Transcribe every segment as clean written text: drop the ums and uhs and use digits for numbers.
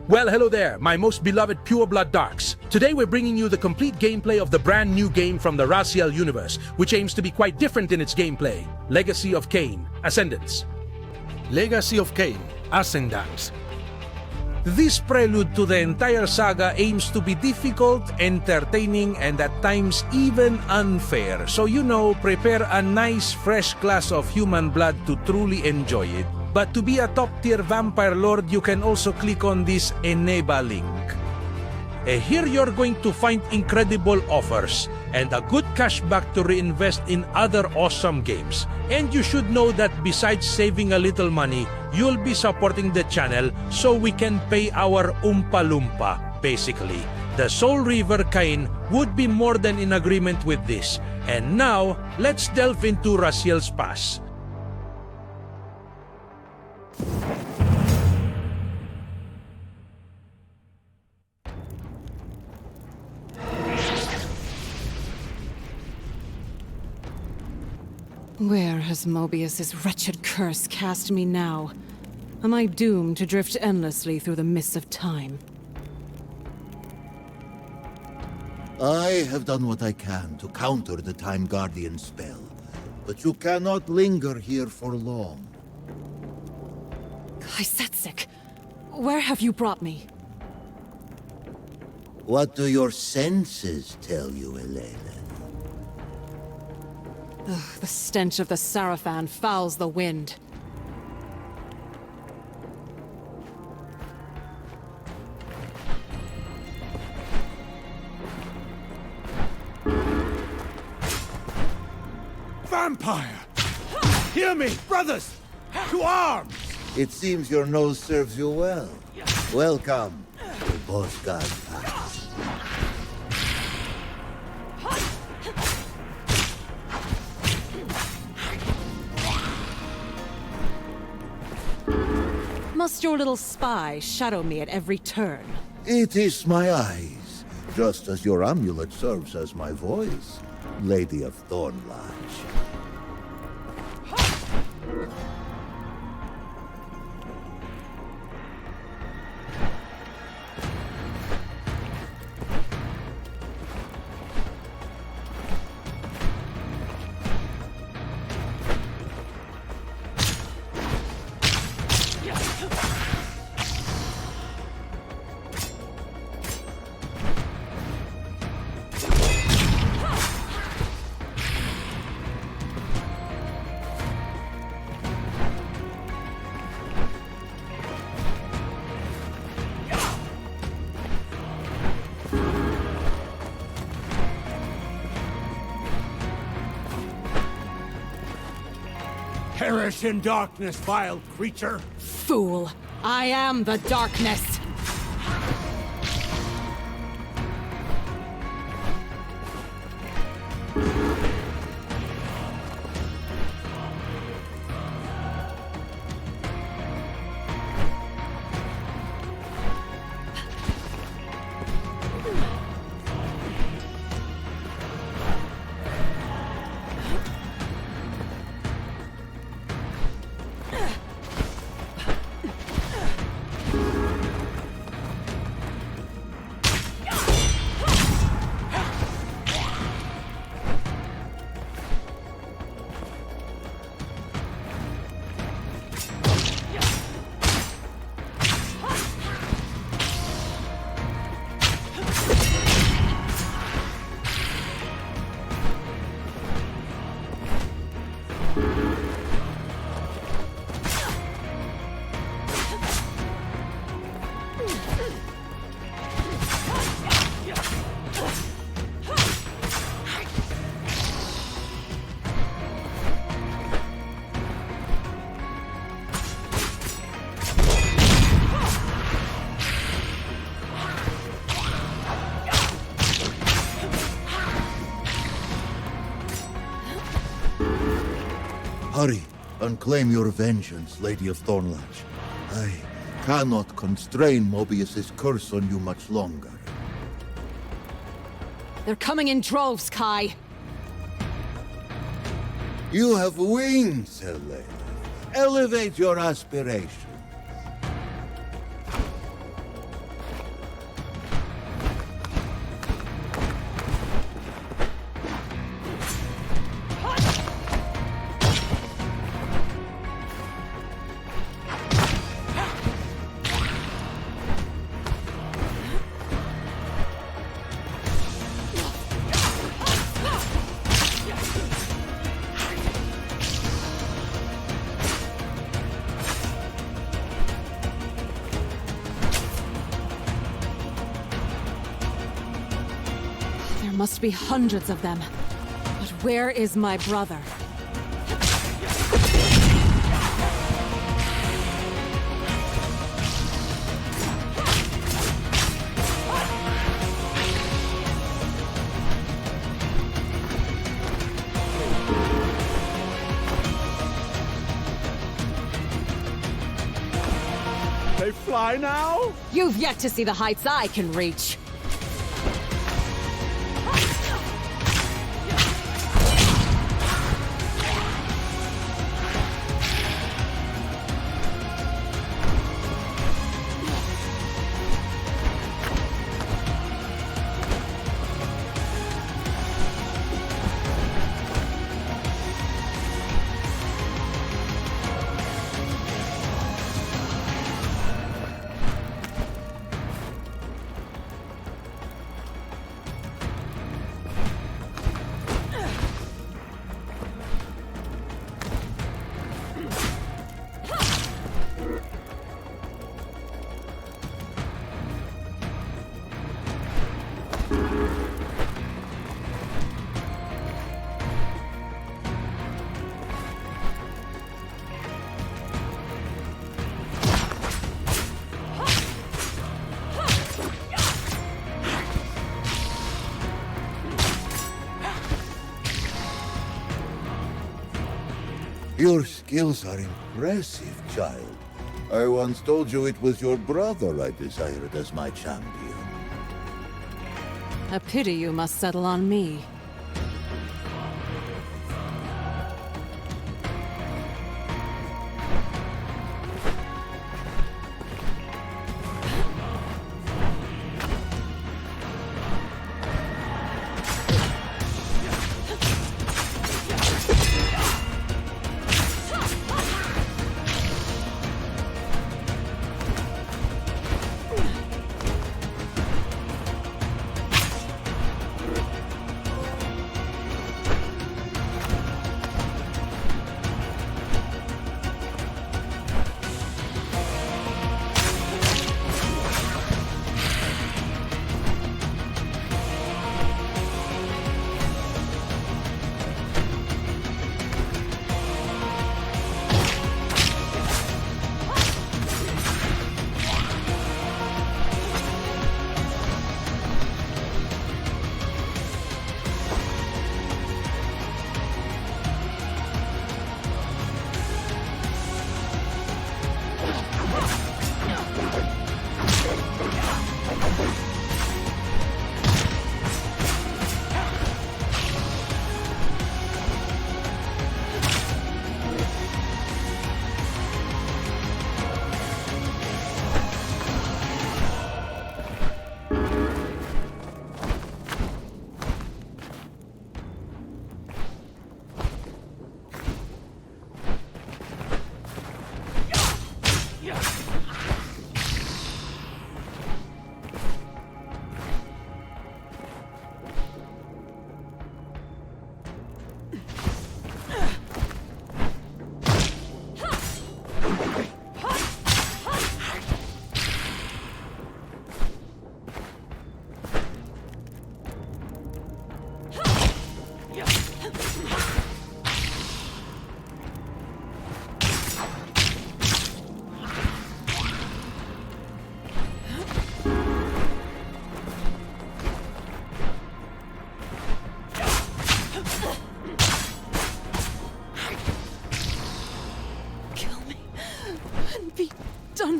Well, hello there, my most beloved pure-blood Darks. Today we're bringing you the complete gameplay of the brand new game from the Raziel universe, which aims to be quite different in its gameplay. Legacy of Kain Ascendance. Legacy of Kain Ascendance. This prelude to the entire saga aims to be difficult, entertaining, and at times even unfair. So prepare a nice fresh glass of human blood to truly enjoy it. But to be a top-tier vampire lord, you can also click on this enable link. Here you're going to find incredible offers and a good cashback to reinvest in other awesome games. And you should know that besides saving a little money, you'll be supporting the channel so we can pay our Oompa Loompa, basically. The Soul River Kain would be more than in agreement with this. And now, let's delve into Raziel's past. Where has Mobius's wretched curse cast me now? Am I doomed to drift endlessly through the mists of time? I have done what I can to counter the Time Guardian spell, but you cannot linger here for long. Kaisetsic, where have you brought me? What do your senses tell you, Elena? The stench of the Sarafan fouls the wind. Vampire! Hear me, brothers! To arms! It seems your nose serves you well. Welcome to Bosgard Pass. Must your little spy shadow me at every turn? It is my eyes, just as your amulet serves as my voice, Lady of Thornlodge. Perish in darkness, vile creature! Fool! I am the darkness! Hurry and claim your vengeance, Lady of Thornlodge. I cannot constrain Mobius's curse on you much longer. They're coming in droves, Kai. You have wings, Helena. Elevate your aspirations. must be hundreds of them. But where is my brother? They fly now? You've yet to see the heights I can reach. Your skills are impressive, child. I once told you it was your brother I desired as my champion. A pity you must settle on me.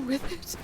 With it.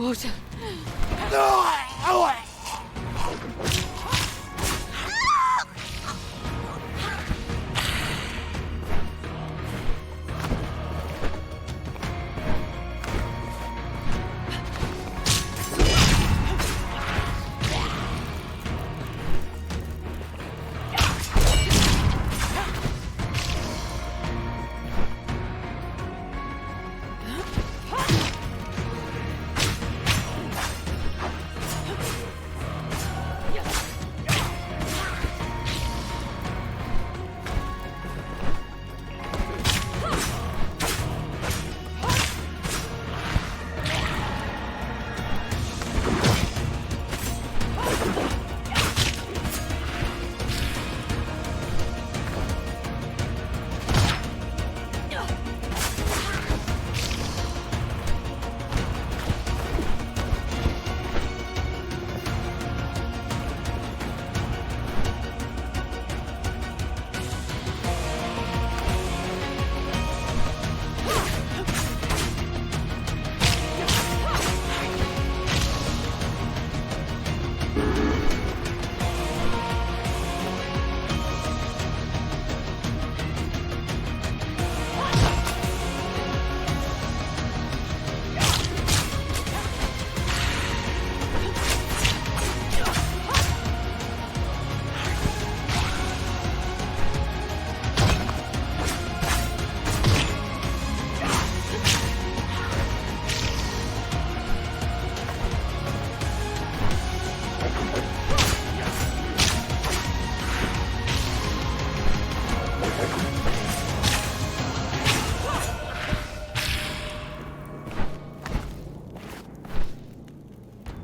won't.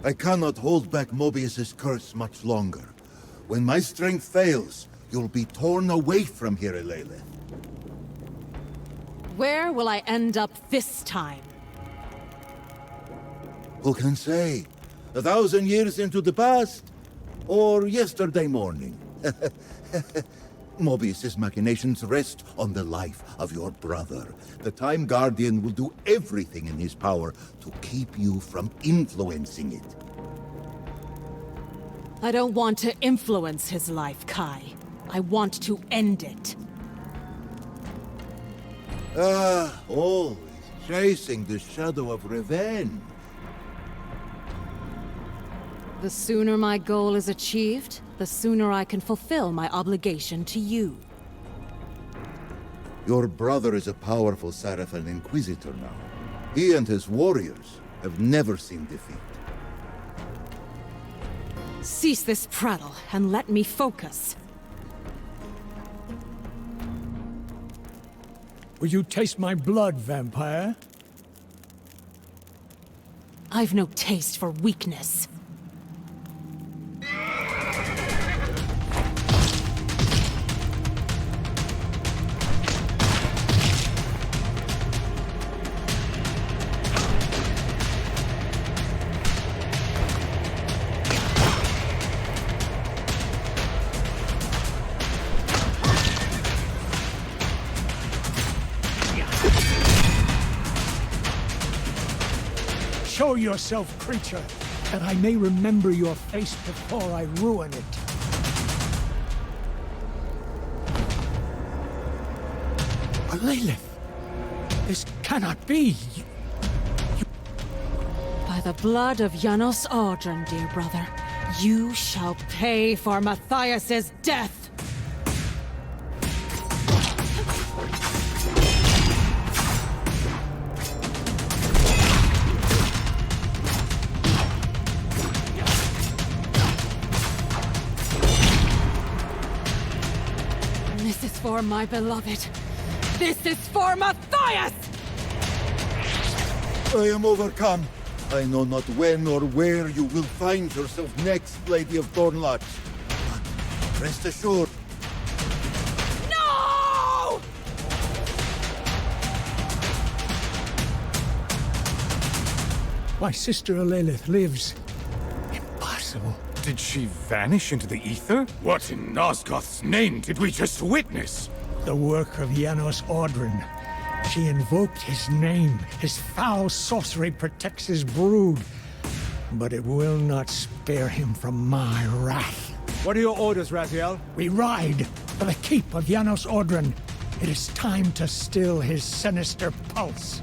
I cannot hold back Mobius's curse much longer. When my strength fails, you'll be torn away from here, Lilith. Where will I end up this time? Who can say? 1,000 years into the past? Or yesterday morning? Mobius's machinations rest on the life of your brother. The Time Guardian will do everything in his power to keep you from influencing it. I don't want to influence his life, Kai. I want to end it. Always chasing the shadow of revenge. The sooner my goal is achieved, the sooner I can fulfill my obligation to you. Your brother is a powerful Sarafan Inquisitor now. He and his warriors have never seen defeat. Cease this prattle and let me focus. Will you taste my blood, vampire? I've no taste for weakness. Show yourself, creature, that I may remember your face before I ruin it. Lilith, this cannot be. By the blood of Yanos Audron, dear brother, you shall pay for Matthias's death! This is for my beloved. This is for Matthias! I am overcome. I know not when or where you will find yourself next, Lady of Thornlodge. But rest assured. No! My sister Lilith lives. Impossible. Did she vanish into the ether? What in Nosgoth's name did we just witness? The work of Yanos Audron. She invoked his name. His foul sorcery protects his brood. but it will not spare him from my wrath. What are your orders, Raziel? We ride for the keep of Yanos Audron. It is time to still his sinister pulse.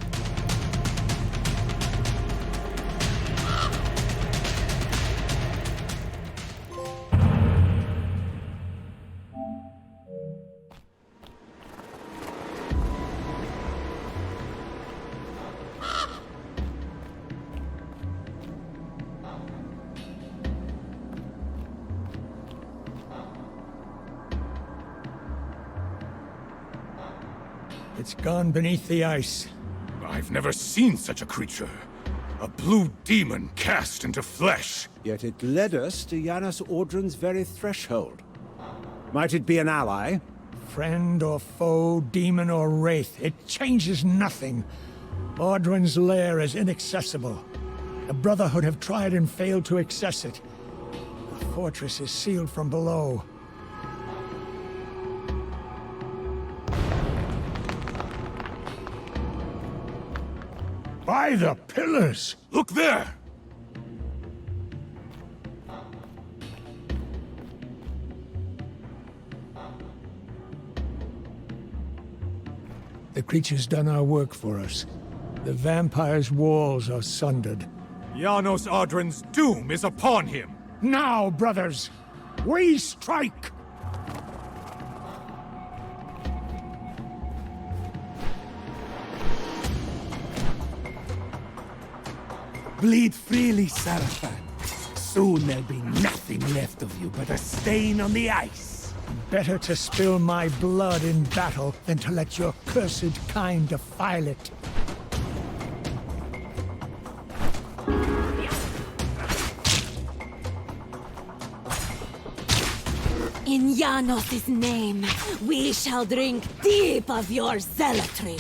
It's gone beneath the ice. I've never seen such a creature. A blue demon cast into flesh. Yet it led us to Yanos Audron's very threshold. Might it be an ally? Friend or foe, demon or wraith, it changes nothing. Audron's lair is inaccessible. The Brotherhood have tried and failed to access it. The fortress is sealed from below. By the pillars! Look there! The creature's done our work for us. The vampire's walls are sundered. Yanos Audron's doom is upon him! Now, brothers, we strike! Bleed freely, Sarafan. Soon there'll be nothing left of you but a stain on the ice. Better to spill my blood in battle than to let your cursed kind defile it. In Yanos' name, we shall drink deep of your zealotry.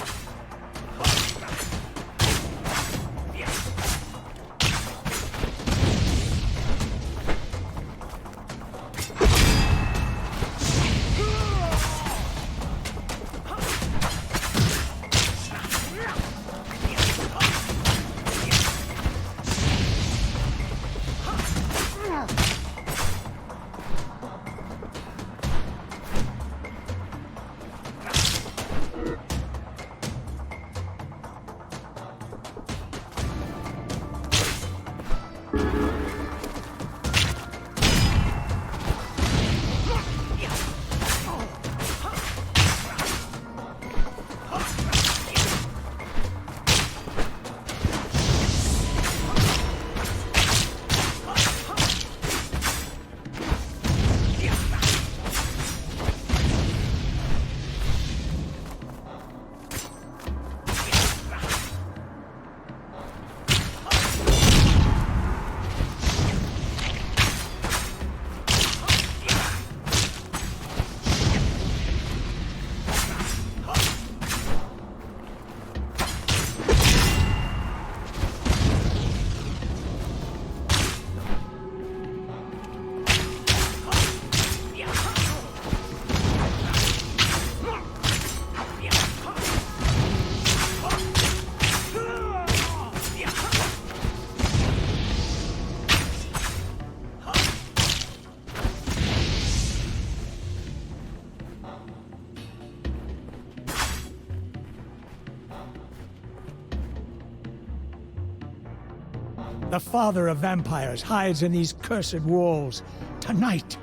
The father of vampires hides in these cursed walls. Tonight,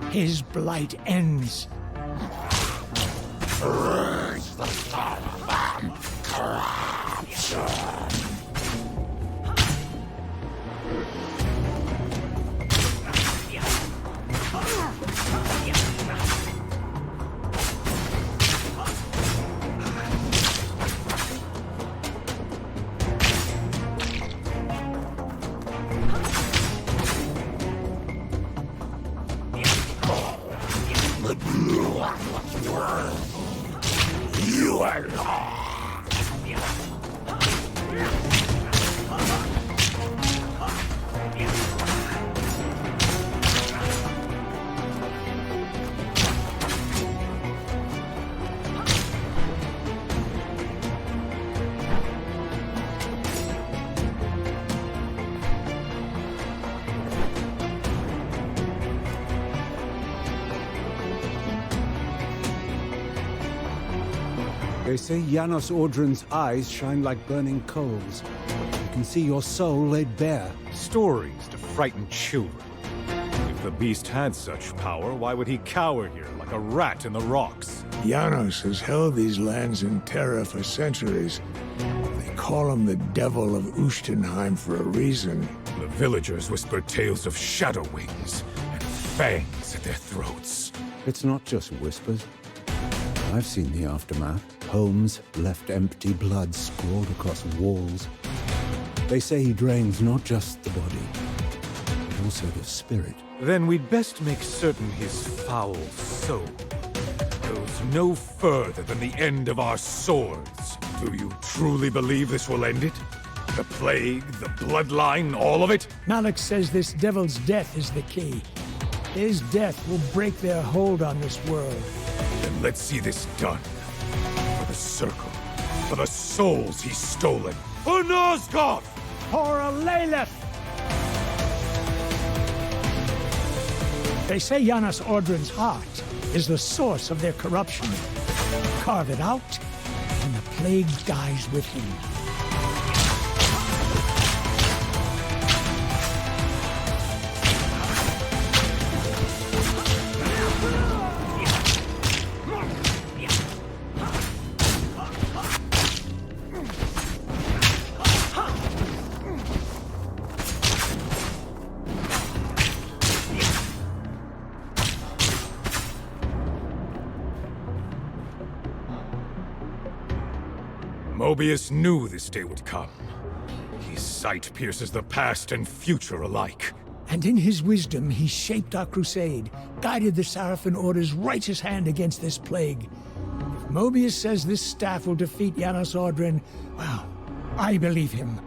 his blight ends. Praise the Sarafan corruption. The blue one was worthy. You are lost. They say Yanos Audron's eyes shine like burning coals. You can see your soul laid bare. Stories to frighten children. If the beast had such power, why would he cower here like a rat in the rocks? Yanos has held these lands in terror for centuries. They call him the Devil of Ustenheim for a reason. The villagers whisper tales of shadow wings and fangs at their throats. It's not just whispers. I've seen the aftermath. Homes left empty, blood scrawled across walls. They say he drains not just the body, but also the spirit. Then we'd best make certain his foul soul goes no further than the end of our swords. Do you truly believe this will end it? The plague, the bloodline, all of it? Malik says this devil's death is the key. His death will break their hold on this world. Then let's see this done. For the Circle. For the souls he's stolen. For Nosgoth! For a Lilith! They say Yanos Audron's heart is the source of their corruption. Carve it out, and the plague dies with him. Mobius knew this day would come. His sight pierces the past and future alike. And in his wisdom, he shaped our crusade, guided the Sarafan Order's righteous hand against this plague. If Mobius says this staff will defeat Yanos Audron, well, I believe him.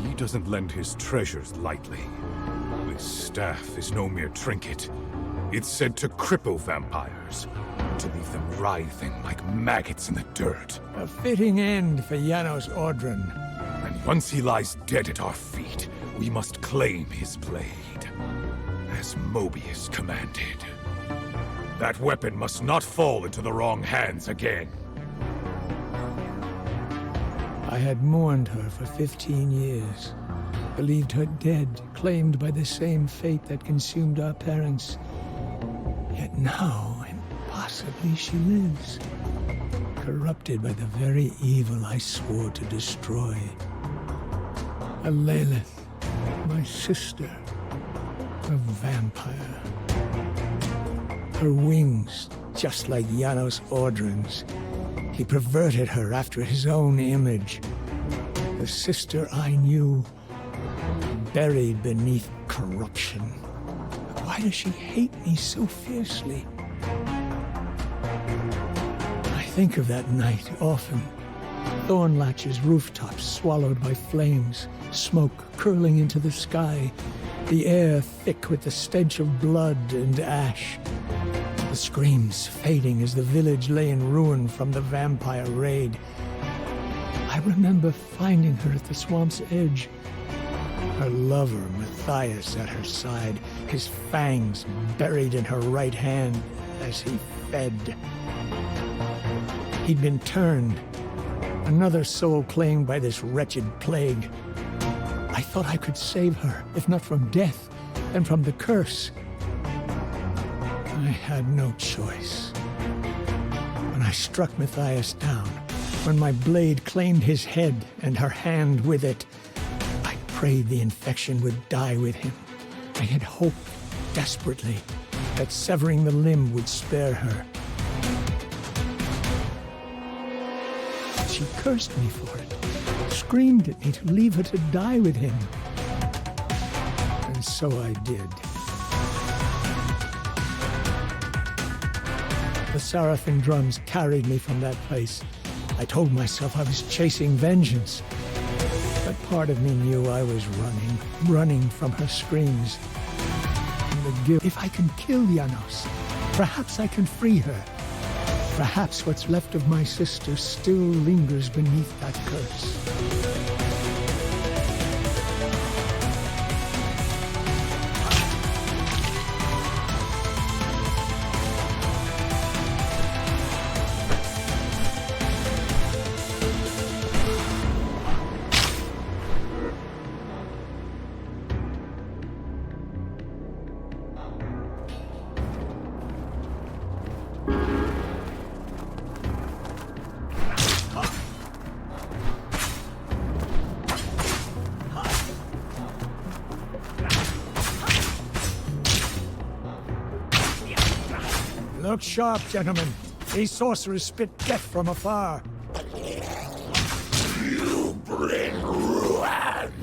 He doesn't lend his treasures lightly. This staff is no mere trinket. It's said to cripple vampires, to leave them writhing like maggots in the dirt. A fitting end for Yanos Audron. And once he lies dead at our feet, we must claim his blade, as Mobius commanded. That weapon must not fall into the wrong hands again. I had mourned her for 15 years, believed her dead, claimed by the same fate that consumed our parents. Yet now, impossibly, she lives, corrupted by the very evil I swore to destroy. A Lilith, my sister, a vampire. Her wings, just like Yanos Audron's. He perverted her after his own image. The sister I knew, buried beneath corruption. Why does she hate me so fiercely? I think of that night often. Thornlatch's rooftops swallowed by flames, smoke curling into the sky, the air thick with the stench of blood and ash. The screams fading as the village lay in ruin from the vampire raid. I remember finding her at the swamp's edge. Her lover, Matthias, at her side, his fangs buried in her right hand as he fed. He'd been turned, another soul claimed by this wretched plague. I thought I could save her, if not from death, then from the curse. I had no choice. When I struck Matthias down, when my blade claimed his head and her hand with it, I prayed the infection would die with him. I had hoped desperately that severing the limb would spare her. She cursed me for it, screamed at me to leave her to die with him. And so I did. The Sarafan drums carried me from that place. I told myself I was chasing vengeance. But part of me knew I was running from her screams. And the guilt. If I can kill Yanos, perhaps I can free her. Perhaps what's left of my sister still lingers beneath that curse. Look sharp, gentlemen. These sorcerers spit death from afar. You bring ruin!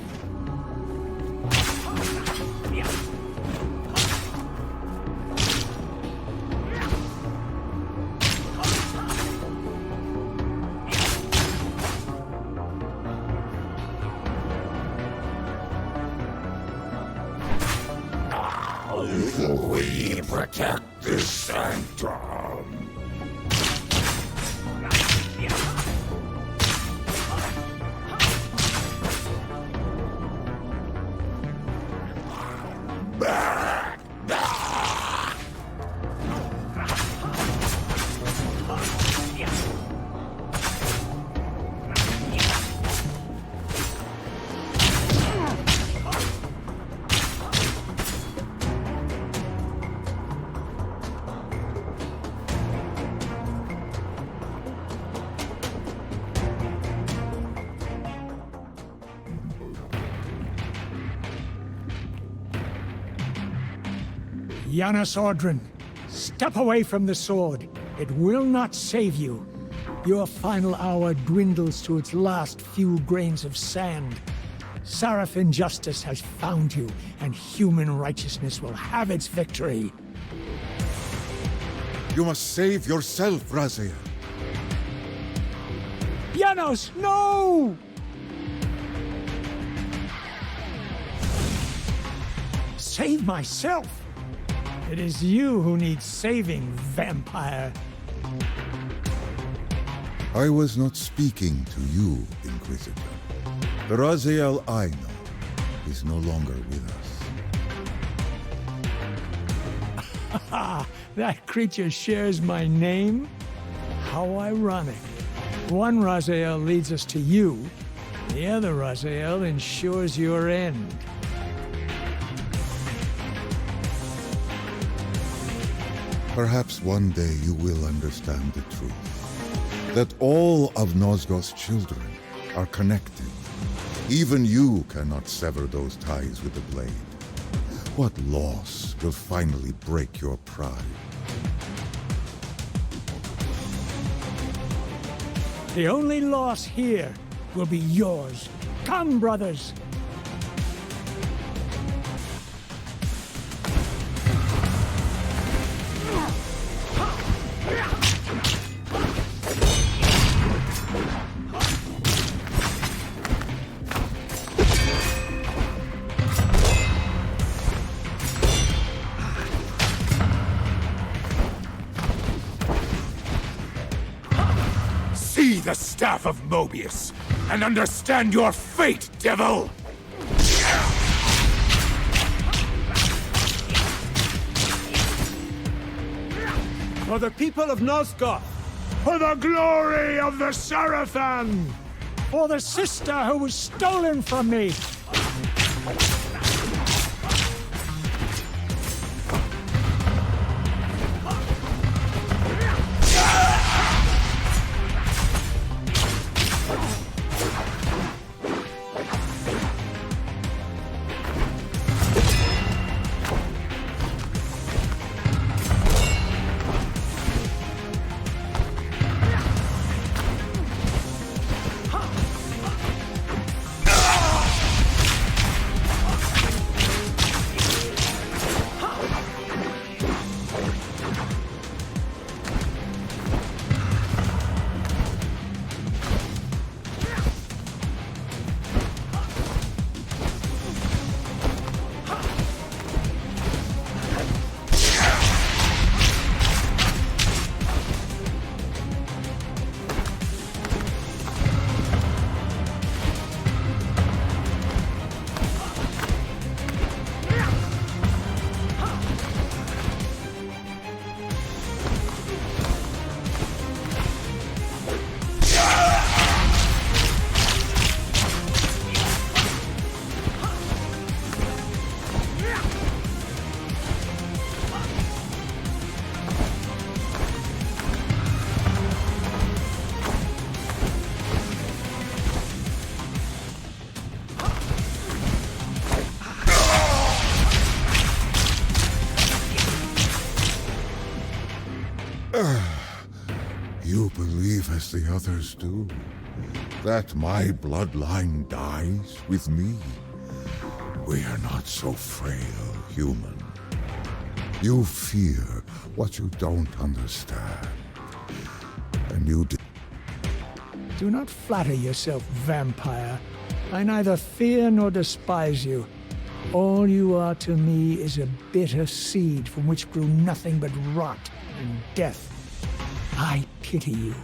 We protect this sanctum. Yanos Audron, step away from the sword. It will not save you. Your final hour dwindles to its last few grains of sand. Sarafan justice has found you, and human righteousness will have its victory. You must save yourself, Raziel. Yanos, no! Save myself? It is you who needs saving, vampire. I was not speaking to you, Inquisitor. The Raziel I know is no longer with us. Ha! That creature shares my name? How ironic. One Raziel leads us to you, the other Raziel ensures your end. Perhaps one day you will understand the truth. That all of Nosgoth's children are connected. Even you cannot sever those ties with the blade. What loss will finally break your pride? The only loss here will be yours. Come, brothers! See the staff of Mobius, and understand your fate, devil! For the people of Nosgoth! For the glory of the Sarafan! For the sister who was stolen from me! You believe as the others do, that my bloodline dies with me? We are not so frail, human. You fear what you don't understand. And you Do not flatter yourself, vampire. I neither fear nor despise you. All you are to me is a bitter seed from which grew nothing but rot and death. I pity you.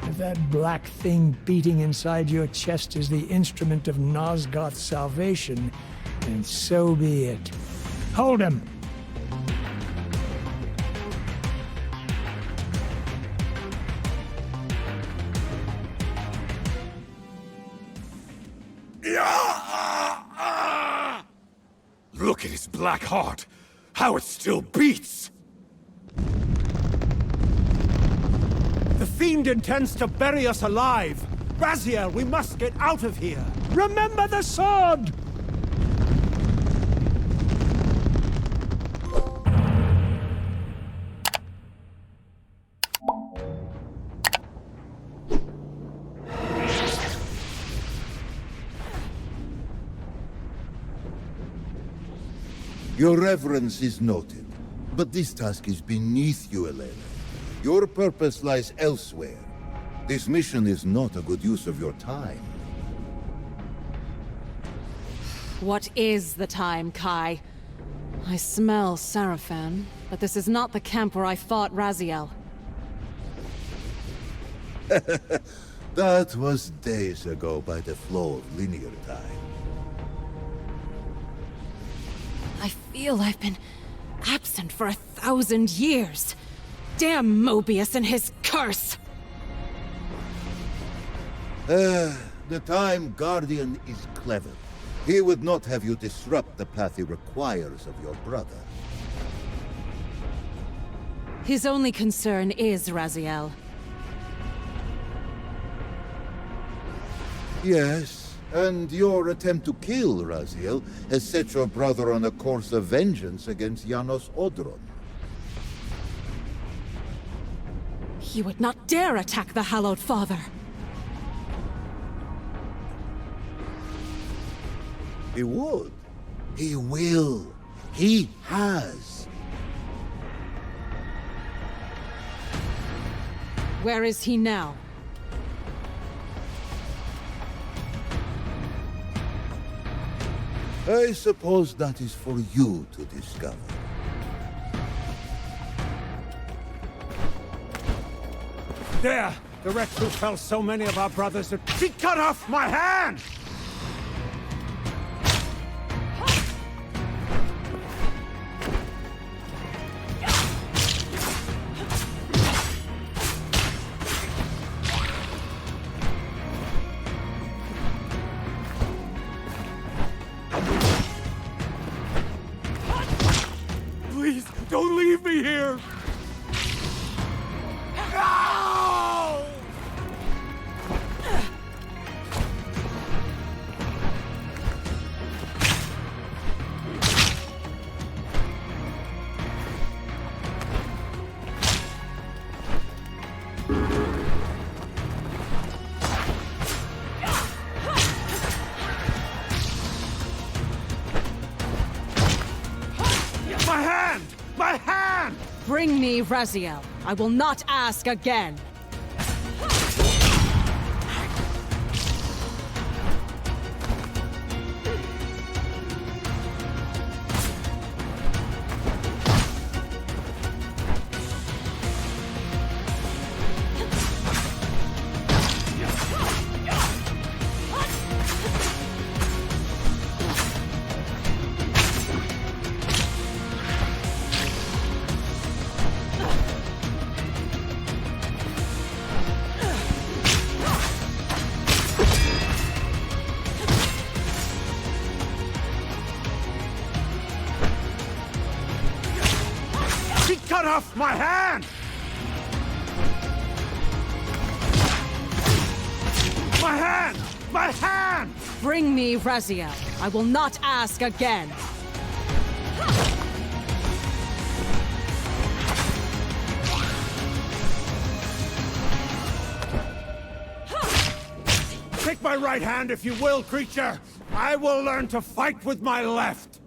If that black thing beating inside your chest is the instrument of Nosgoth's salvation, then so be it. Hold him! Look at his black heart! How it still beats! The fiend intends to bury us alive! Raziel, we must get out of here! Remember the sword! Your reverence is noted, but this task is beneath you, Elena. Your purpose lies elsewhere. This mission is not a good use of your time. What is the time, Kai? I smell Sarafan, but this is not the camp where I fought Raziel. That was days ago by the flow of linear time. I feel I've been absent for 1,000 years. Damn Mobius and his curse! The Time Guardian is clever. He would not have you disrupt the path he requires of your brother. His only concern is Raziel. Yes, and your attempt to kill Raziel has set your brother on a course of vengeance against Yanos Audron. He would not dare attack the Hallowed Father. He would. He will. He has. Where is he now? I suppose that is for you to discover. There! The wretch who fell so many of our brothers that she cut off my hand! Please, don't leave me here! No! My hand! My hand! Bring me Raziel. I will not ask again. She cut off my hand! My hand! My hand! Bring me Raziel. I will not ask again. my right hand if you will, creature! I will learn to fight with my left!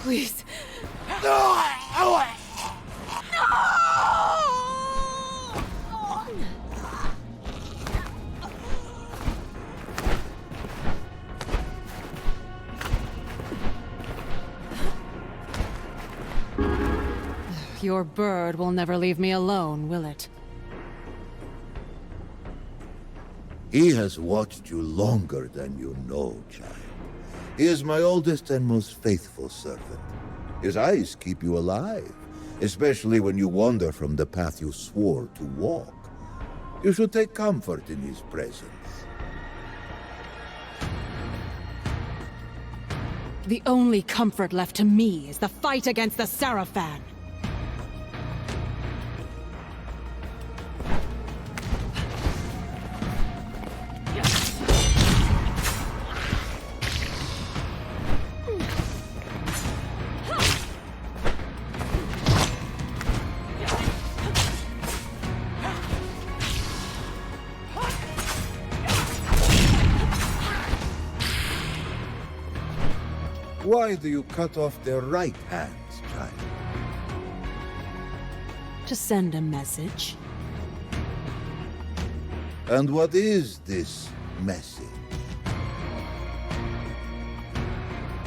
Please. Your bird will never leave me alone, will it? He has watched you longer than you know, child. He is my oldest and most faithful servant. His eyes keep you alive, especially when you wander from the path you swore to walk. You should take comfort in his presence. The only comfort left to me is the fight against the Sarafan. Why do you cut off their right hands, child? To send a message. And what is this message?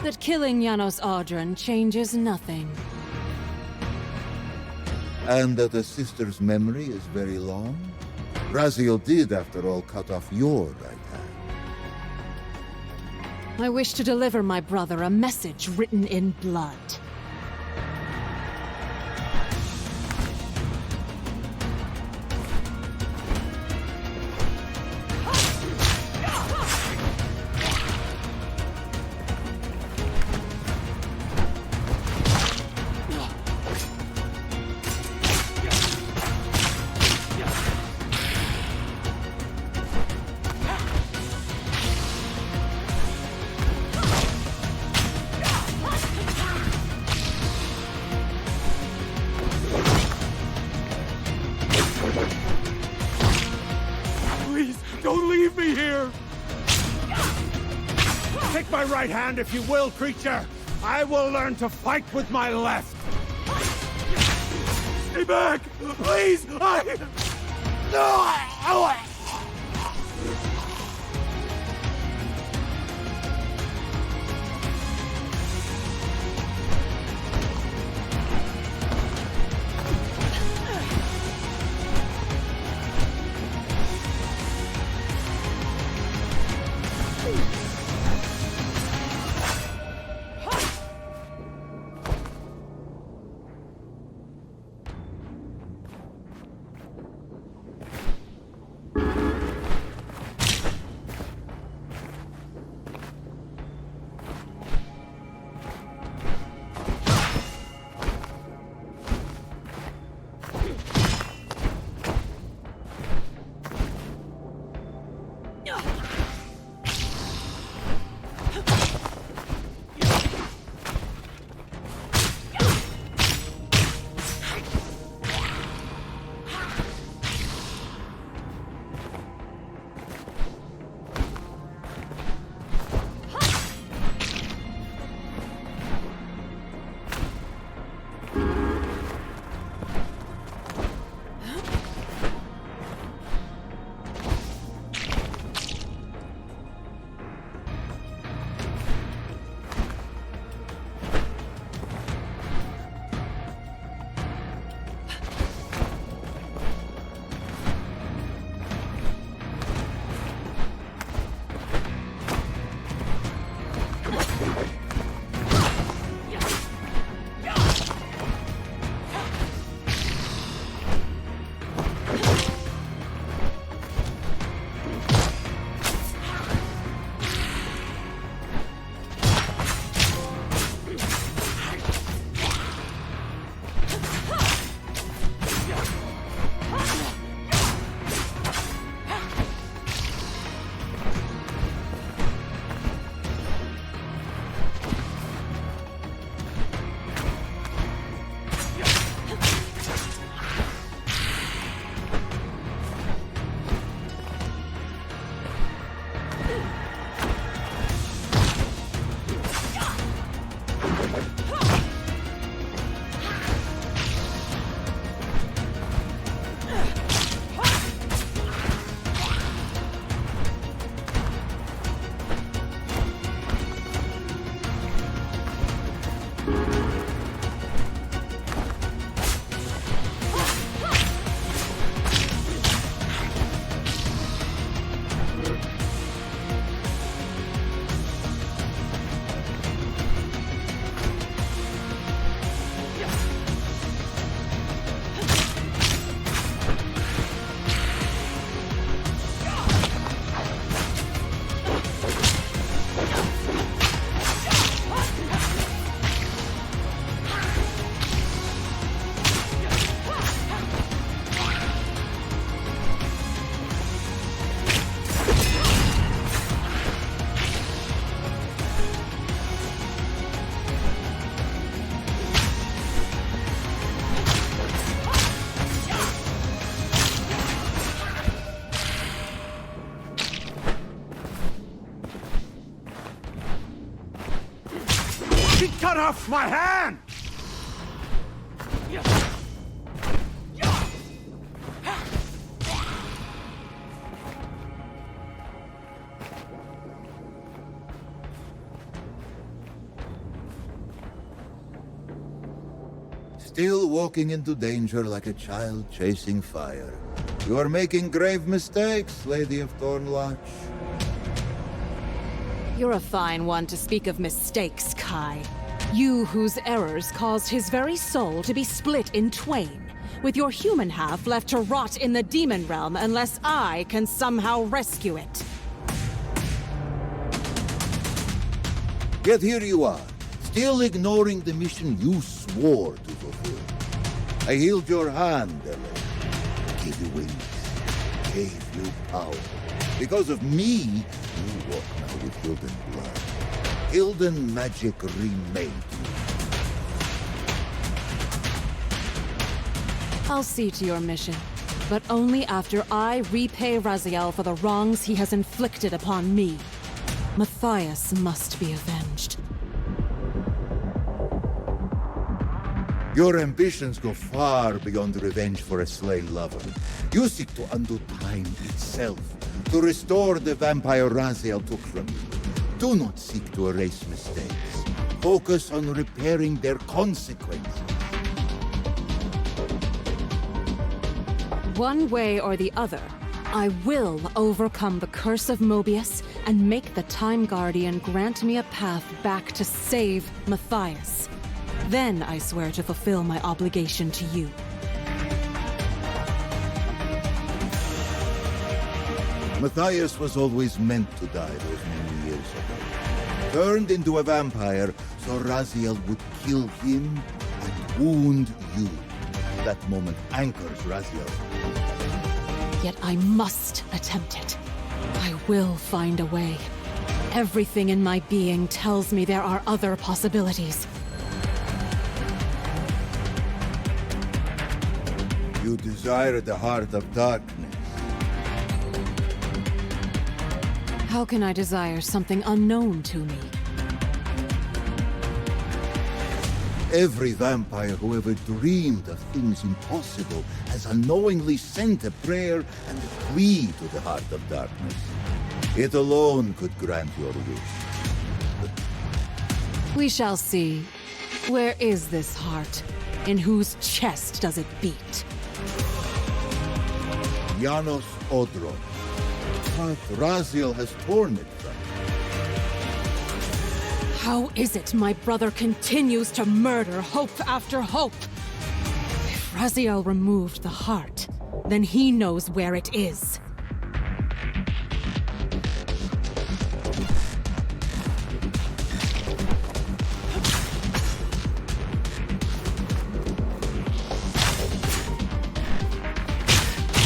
That killing Yanos Audron changes nothing. And that a sister's memory is very long? Raziel did, after all, cut off your right hand. I wish to deliver my brother a message written in blood. Don't leave me here! Take my right hand if you will, creature! I will learn to fight with my left! Stay back! Please! No! He cut off my hand! Still walking into danger like a child chasing fire. You are making grave mistakes, Lady of Thornlodge. You're a fine one to speak of mistakes, Kai. You whose errors caused his very soul to be split in twain, with your human half left to rot in the demon realm unless I can somehow rescue it. Yet here you are, still ignoring the mission you swore to fulfill. I healed your hand, Ellen. Gave you wings. Gave you power. Because of me, you walk now with Hilden blood. Hilden magic remade you. I'll see to your mission, but only after I repay Raziel for the wrongs he has inflicted upon me. Matthias must be avenged. Your ambitions go far beyond revenge for a slain lover. You seek to undo time itself, to restore the vampire Raziel took from you. Do not seek to erase mistakes. Focus on repairing their consequences. One way or the other, I will overcome the curse of Mobius and make the Time Guardian grant me a path back to save Matthias. Then I swear to fulfill my obligation to you. Matthias was always meant to die those many years ago. Turned into a vampire so Raziel would kill him and wound you. That moment anchors Raziel. Yet I must attempt it. I will find a way. Everything in my being tells me there are other possibilities. You desire the heart of darkness. How can I desire something unknown to me? Every vampire who ever dreamed of things impossible has unknowingly sent a prayer and a plea to the heart of darkness. It alone could grant your wish. We shall see. Where is this heart? In whose chest does it beat? Yanos Audron. But Raziel has torn it from you. How is it my brother continues to murder hope after hope? If Raziel removed the heart, then he knows where it is.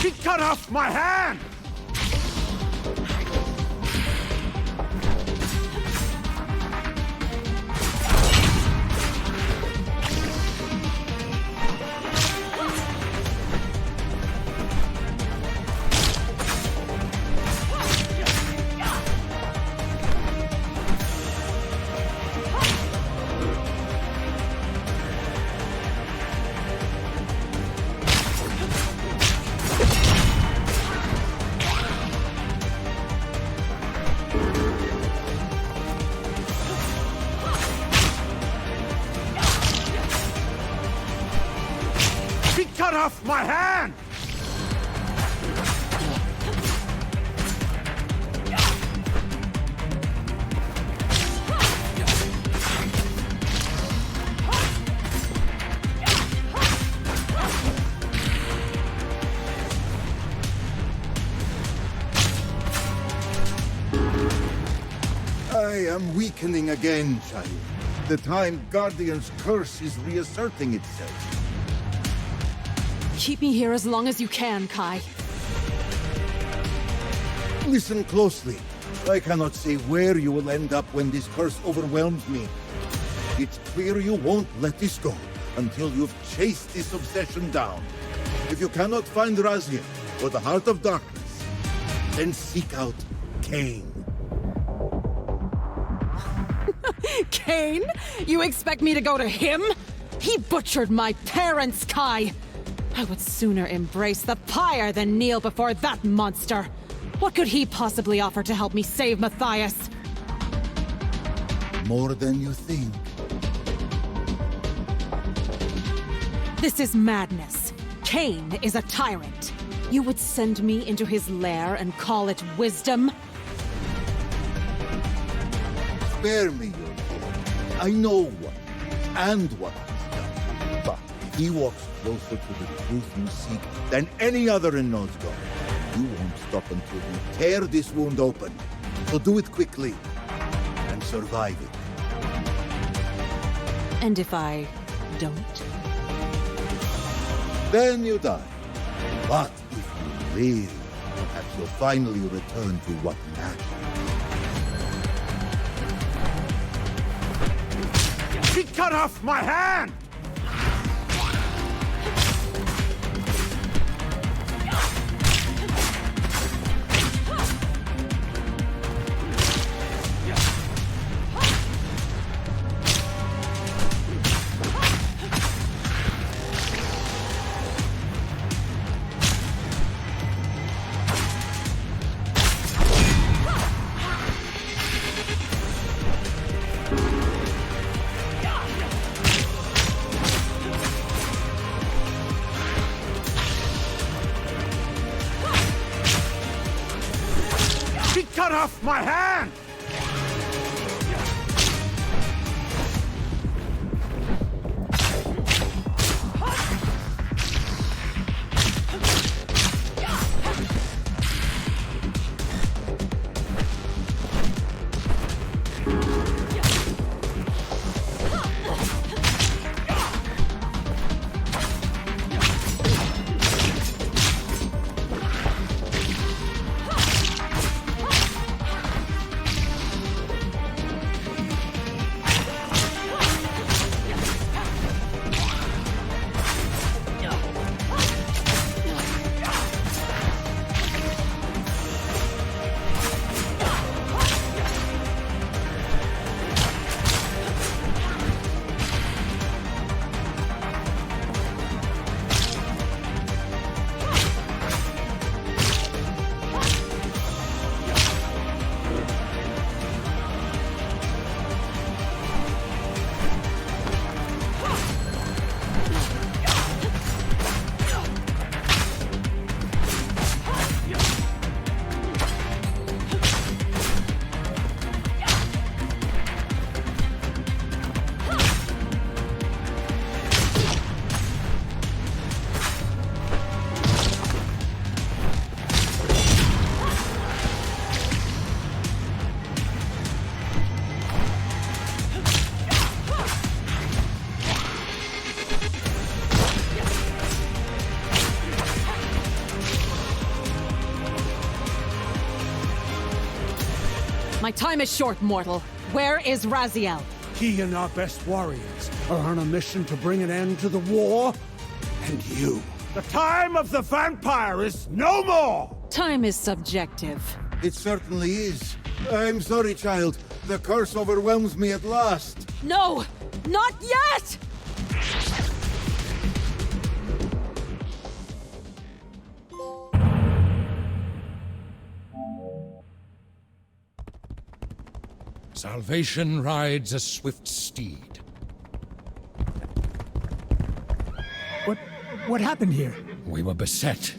He cut off my hand! Cut off my hand! I am weakening again, child. The Time Guardian's curse is reasserting itself. Keep me here as long as you can, Kai. Listen closely. I cannot say where you will end up when this curse overwhelms me. It's clear you won't let this go until you've chased this obsession down. If you cannot find Raziel or the Heart of Darkness, then seek out Kain. Kain? You expect me to go to him? He butchered my parents, Kai. I would sooner embrace the pyre than kneel before that monster. What could he possibly offer to help me save Matthias? More than you think. This is madness. Kain is a tyrant. You would send me into his lair and call it wisdom? Spare me your pain. I know what and what he's done. But he walks closer to the truth you seek than any other in Nosgoth. You won't stop until you tear this wound open. So do it quickly and survive it. And if I don't? Then you die. But if you live, perhaps you'll finally return to what matters. He cut off my hand! Cut off my hand! My time is short, mortal. Where is Raziel? He and our best warriors are on a mission to bring an end to the war. And you. The time of the vampire is no more! Time is subjective. It certainly is. I'm sorry, child. The curse overwhelms me at last. No! Not yet! Salvation rides a swift steed. What happened here? We were beset.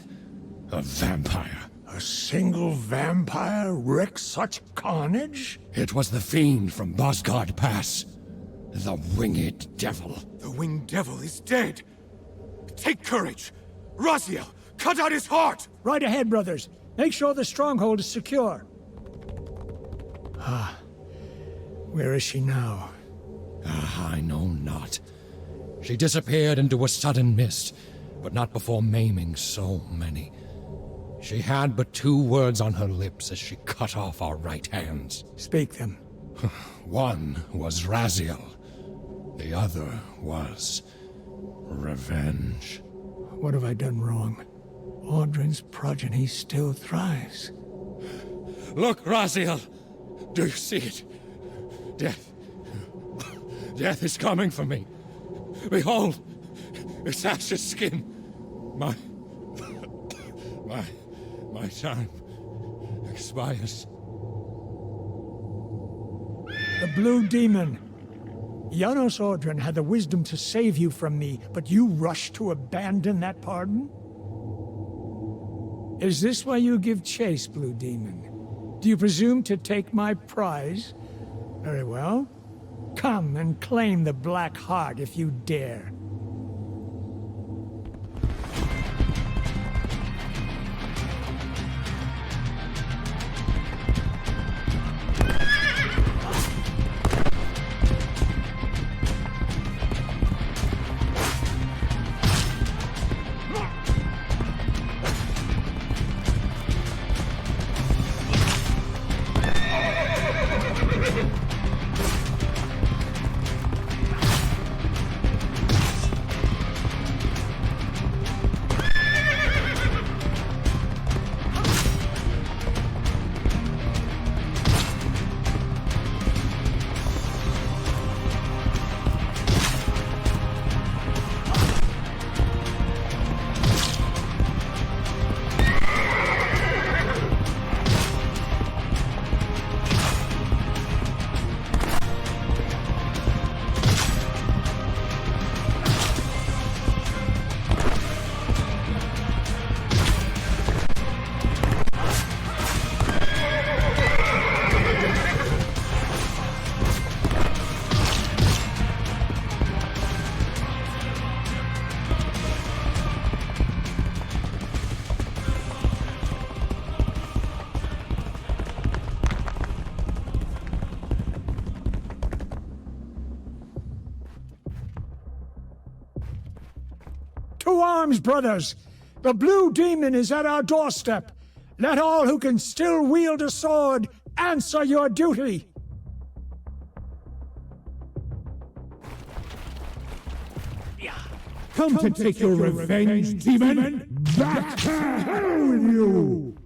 A vampire. A single vampire wreaked such carnage? It was the fiend from Bosgard Pass. The winged devil. The winged devil is dead. Take courage. Raziel, cut out his heart! Right ahead, brothers. Make sure the stronghold is secure. Where is she now? I know not. She disappeared into a sudden mist, but not before maiming so many. She had but 2 words on her lips as she cut off our right hands. Speak them. One was Raziel. The other was revenge. What have I done wrong? Audron's progeny still thrives. Look, Raziel! Do you see it? Death Death is coming for me. Behold, its ashes skin. My time expires. The Blue Demon. Yanos Audron had the wisdom to save you from me, but you rushed to abandon that pardon? Is this why you give chase, Blue Demon? Do you presume to take my prize? Very well. Come and claim the Black Heart if you dare. To arms, brothers! The Blue Demon is at our doorstep. Let all who can still wield a sword answer your duty! Come to take your revenge, demon! Back to hell with you!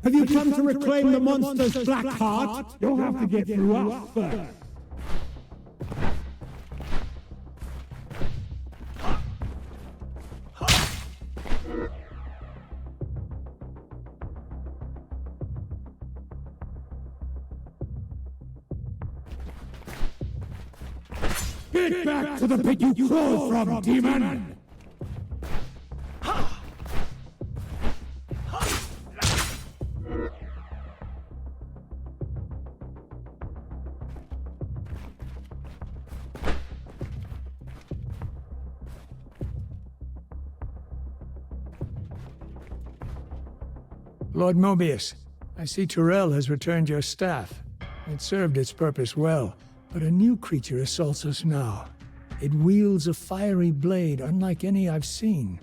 Have you come to reclaim the monster's black heart? You'll have to get through us first. Get back to the pit you crawled from, demon! Lord Mobius, I see Tyrell has returned your staff. It served its purpose well, but a new creature assaults us now. It wields a fiery blade unlike any I've seen.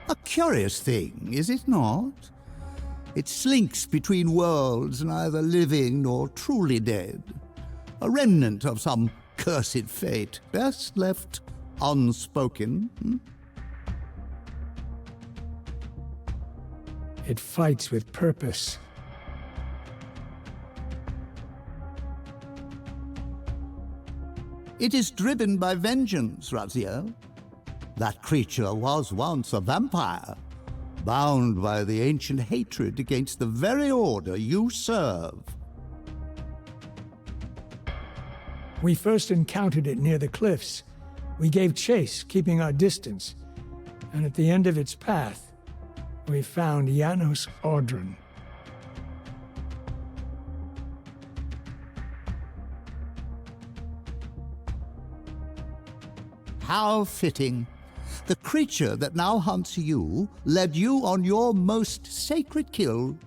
A curious thing, is it not? It slinks between worlds, neither living nor truly dead. A remnant of some cursed fate, best left unspoken. It fights with purpose. It is driven by vengeance, Raziel. That creature was once a vampire, bound by the ancient hatred against the very order you serve. We first encountered it near the cliffs. We gave chase, keeping our distance. And at the end of its path, we found Yanos Audron. How fitting. The creature that now hunts you led you on your most sacred kill.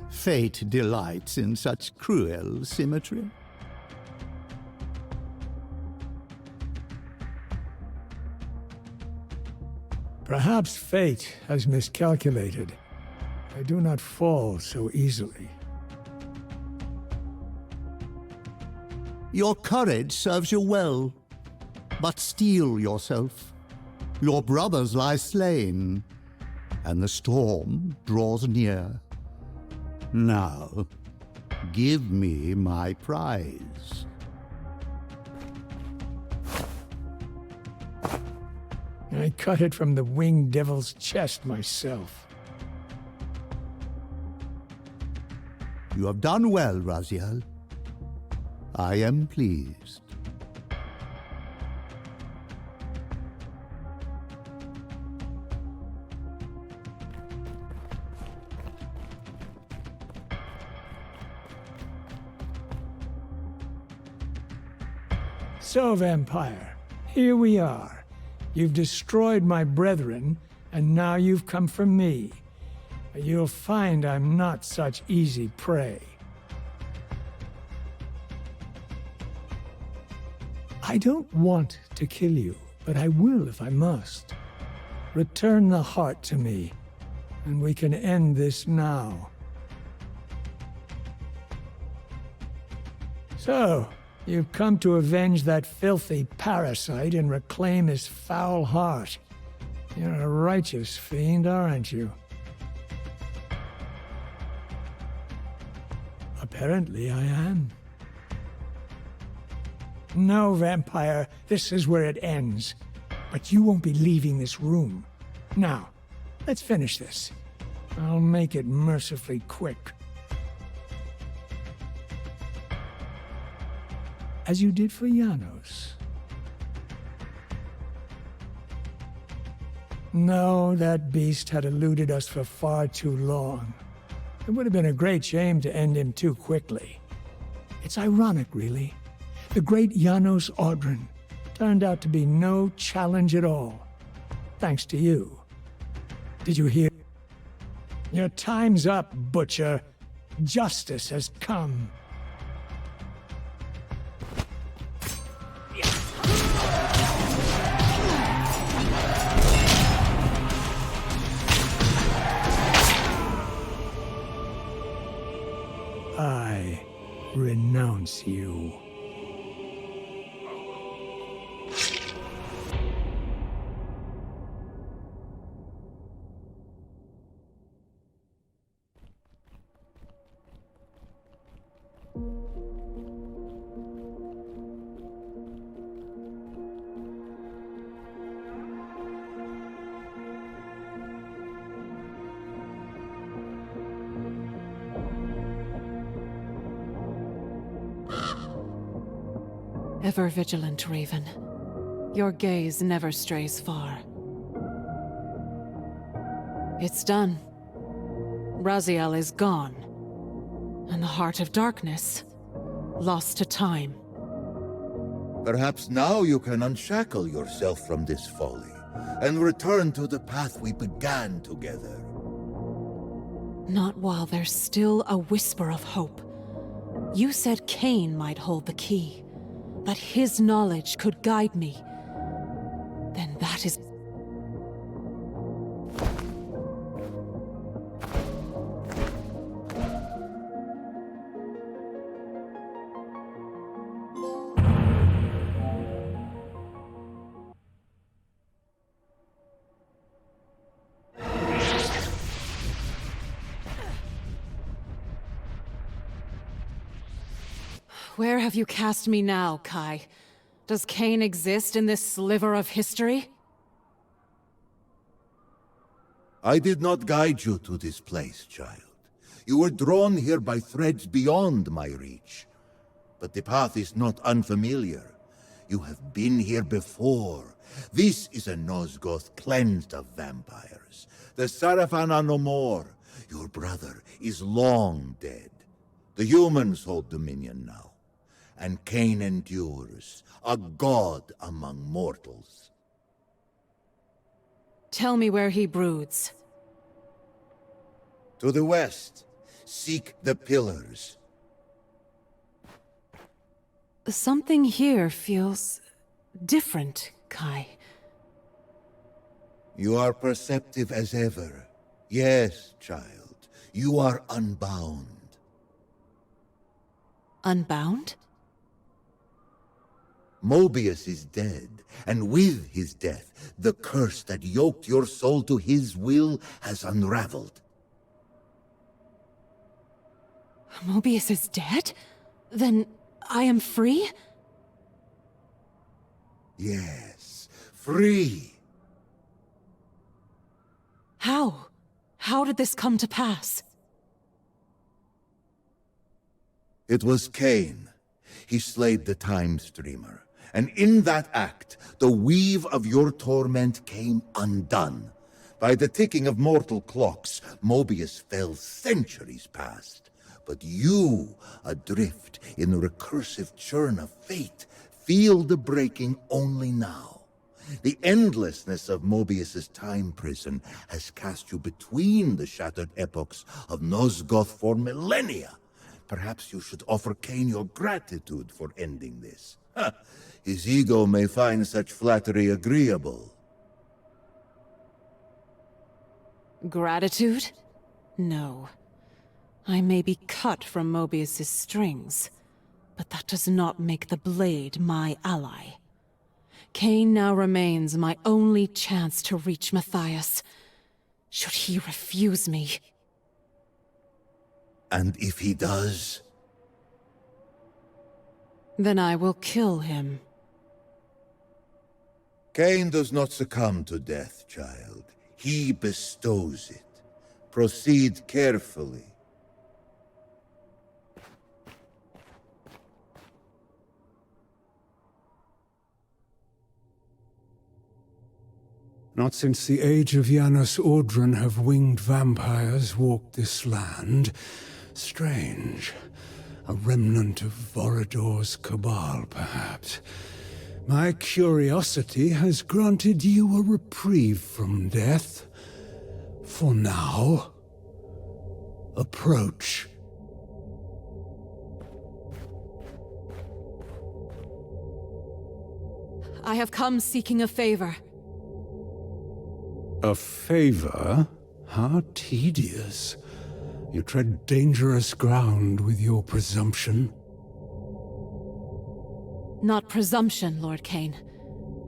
Fate delights in such cruel symmetry. Perhaps fate has miscalculated. I do not fall so easily. Your courage serves you well, but steel yourself. Your brothers lie slain, and the storm draws near. Now, give me my prize. I cut it from the winged devil's chest myself. You have done well, Raziel. I am pleased. So, Vampire, here we are. You've destroyed my brethren, and now you've come for me. You'll find I'm not such easy prey. I don't want to kill you, but I will if I must. Return the heart to me, and we can end this now. So, you've come to avenge that filthy parasite and reclaim his foul heart. You're a righteous fiend, aren't you? Apparently I am. No, Vampire, this is where it ends. But you won't be leaving this room. Now, let's finish this. I'll make it mercifully quick. As you did for Yanos. No, that beast had eluded us for far too long. It would have been a great shame to end him too quickly. It's ironic, really. The great Yanos Audron turned out to be no challenge at all. Thanks to you. Did you hear? Your time's up, Butcher. Justice has come. I renounce you. Ever vigilant, Raven. Your gaze never strays far. It's done. Raziel is gone. And the Heart of Darkness, lost to time. Perhaps now you can unshackle yourself from this folly and return to the path we began together. Not while there's still a whisper of hope. You said Kain might hold the key, that his knowledge could guide me. Then that is... Where have you cast me now, Kai? Does Kain exist in this sliver of history? I did not guide you to this place, child. You were drawn here by threads beyond my reach. But the path is not unfamiliar. You have been here before. This is a Nosgoth cleansed of vampires. The Sarafan are no more. Your brother is long dead. The humans hold dominion now. And Kain endures, a god among mortals. Tell me where he broods. To the west, seek the pillars. Something here feels different, Kai. You are perceptive as ever. Yes, child. You are unbound. Unbound? Mobius is dead, and with his death, the curse that yoked your soul to his will has unraveled. Mobius is dead? Then I am free? Yes, free. How? How did this come to pass? It was Kain. He slayed the Time Streamer, and in that act, the weave of your torment came undone. By the ticking of mortal clocks, Mobius fell centuries past. But you, adrift in the recursive churn of fate, feel the breaking only now. The endlessness of Mobius's time prison has cast you between the shattered epochs of Nosgoth for millennia. Perhaps you should offer Kain your gratitude for ending this. His ego may find such flattery agreeable. Gratitude? No. I may be cut from Mobius's strings, but that does not make the blade my ally. Kain now remains my only chance to reach Matthias. Should he refuse me? And if he does? Then I will kill him. Kain does not succumb to death, child. He bestows it. Proceed carefully. Not since the age of Yanos Audron have winged vampires walked this land. Strange. A remnant of Vorador's cabal, perhaps. My curiosity has granted you a reprieve from death. For now. Approach. I have come seeking a favor. A favor? How tedious. You tread dangerous ground with your presumption. Not presumption, Lord Kain.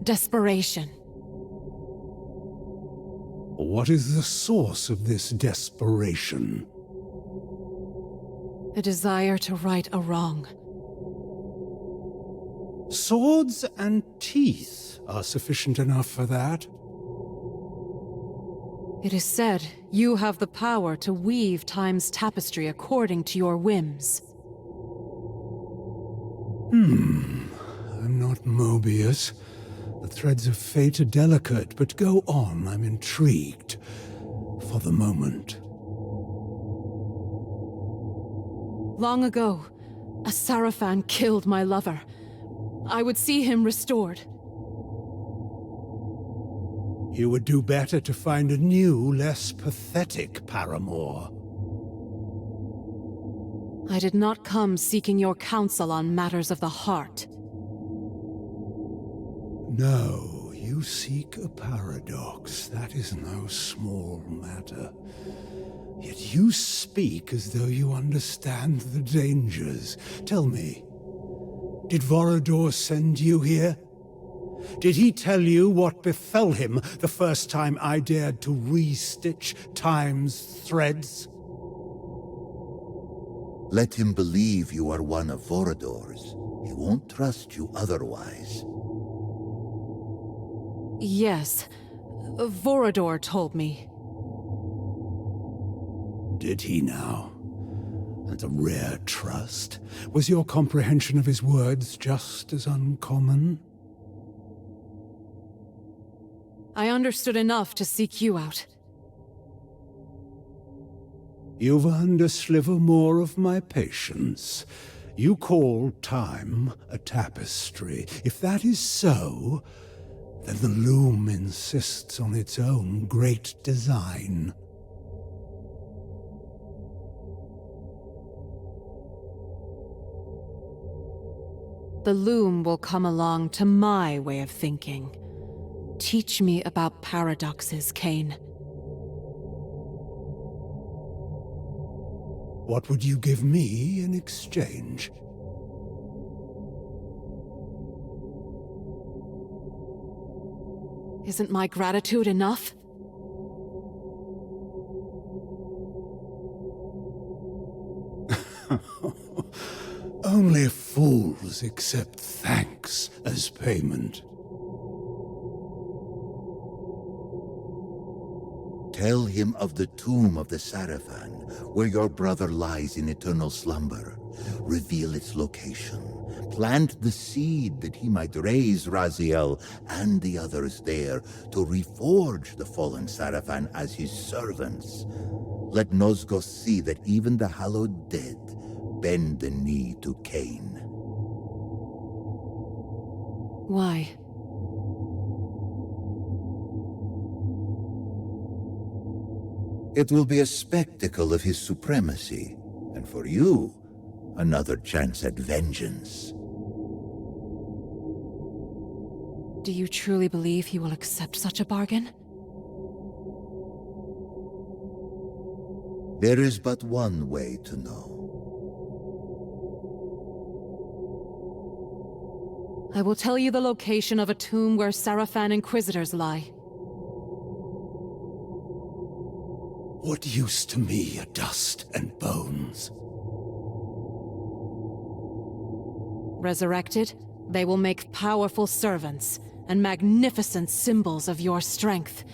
Desperation. What is the source of this desperation? A desire to right a wrong. Swords and teeth are sufficient enough for that. It is said you have the power to weave time's tapestry according to your whims. I'm not Mobius. The threads of fate are delicate, but go on, I'm intrigued. For the moment. Long ago, a Sarafan killed my lover. I would see him restored. You would do better to find a new, less pathetic paramour. I did not come seeking your counsel on matters of the heart. No, you seek a paradox. That is no small matter. Yet you speak as though you understand the dangers. Tell me, did Vorador send you here? Did he tell you what befell him the first time I dared to re-stitch time's threads? Let him believe you are one of Vorador's. He won't trust you otherwise. Yes, Vorador told me. Did he now? That's a rare trust. Was your comprehension of his words just as uncommon? I understood enough to seek you out. You've earned a sliver more of my patience. You call time a tapestry. If that is so, Then the loom insists on its own great design. The loom will come along to my way of thinking. Teach me about paradoxes, Kain. What would you give me in exchange? Isn't my gratitude enough? Only fools accept thanks as payment. Tell him of the tomb of the Sarafan, where your brother lies in eternal slumber. Reveal its location. Plant the seed that he might raise Raziel and the others there to reforge the fallen Sarafan as his servants. Let Nosgoth see that even the hallowed dead bend the knee to Kain. Why? It will be a spectacle of his supremacy, and for you, another chance at vengeance. Do you truly believe he will accept such a bargain? There is but one way to know. I will tell you the location of a tomb where Sarafan Inquisitors lie. What use to me are dust and bones? Resurrected, they will make powerful servants and magnificent symbols of your strength.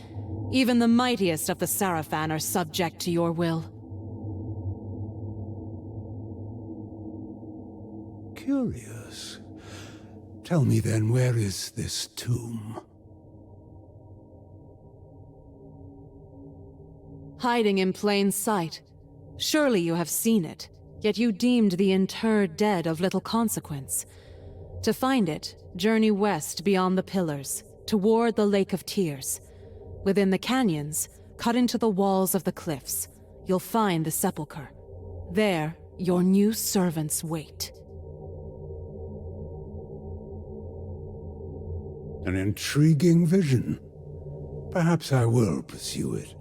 Even the mightiest of the Sarafan are subject to your will. Curious. Tell me then, where is this tomb? Hiding in plain sight. Surely you have seen it, yet you deemed the interred dead of little consequence. To find it, journey west beyond the pillars, toward the Lake of Tears. Within the canyons, cut into the walls of the cliffs, you'll find the sepulchre. There, your new servants wait. An intriguing vision. Perhaps I will pursue it.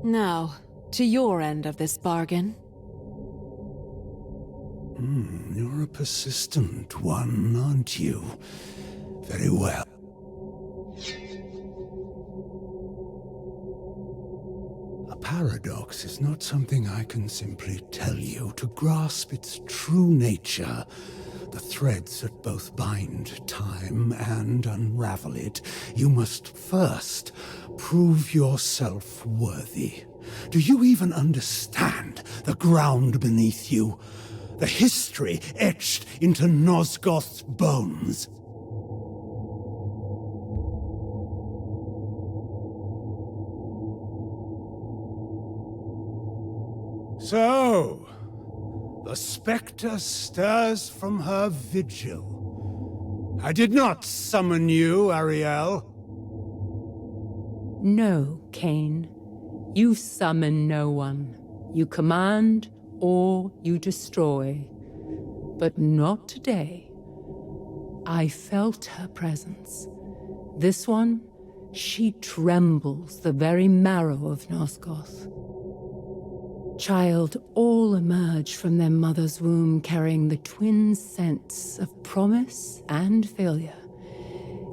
Now, to your end of this bargain. You're a persistent one, aren't you? Very well. A paradox is not something I can simply tell you. To grasp its true nature, the threads that both bind time and unravel it, you must first prove yourself worthy. Do you even understand the ground beneath you? The history etched into Nosgoth's bones? So, the spectre stirs from her vigil. I did not summon you, Ariel. No, Kain. You summon no one. You command or you destroy. But not today. I felt her presence. This one, she trembles the very marrow of Nosgoth. Child, all emerge from their mother's womb carrying the twin scents of promise and failure.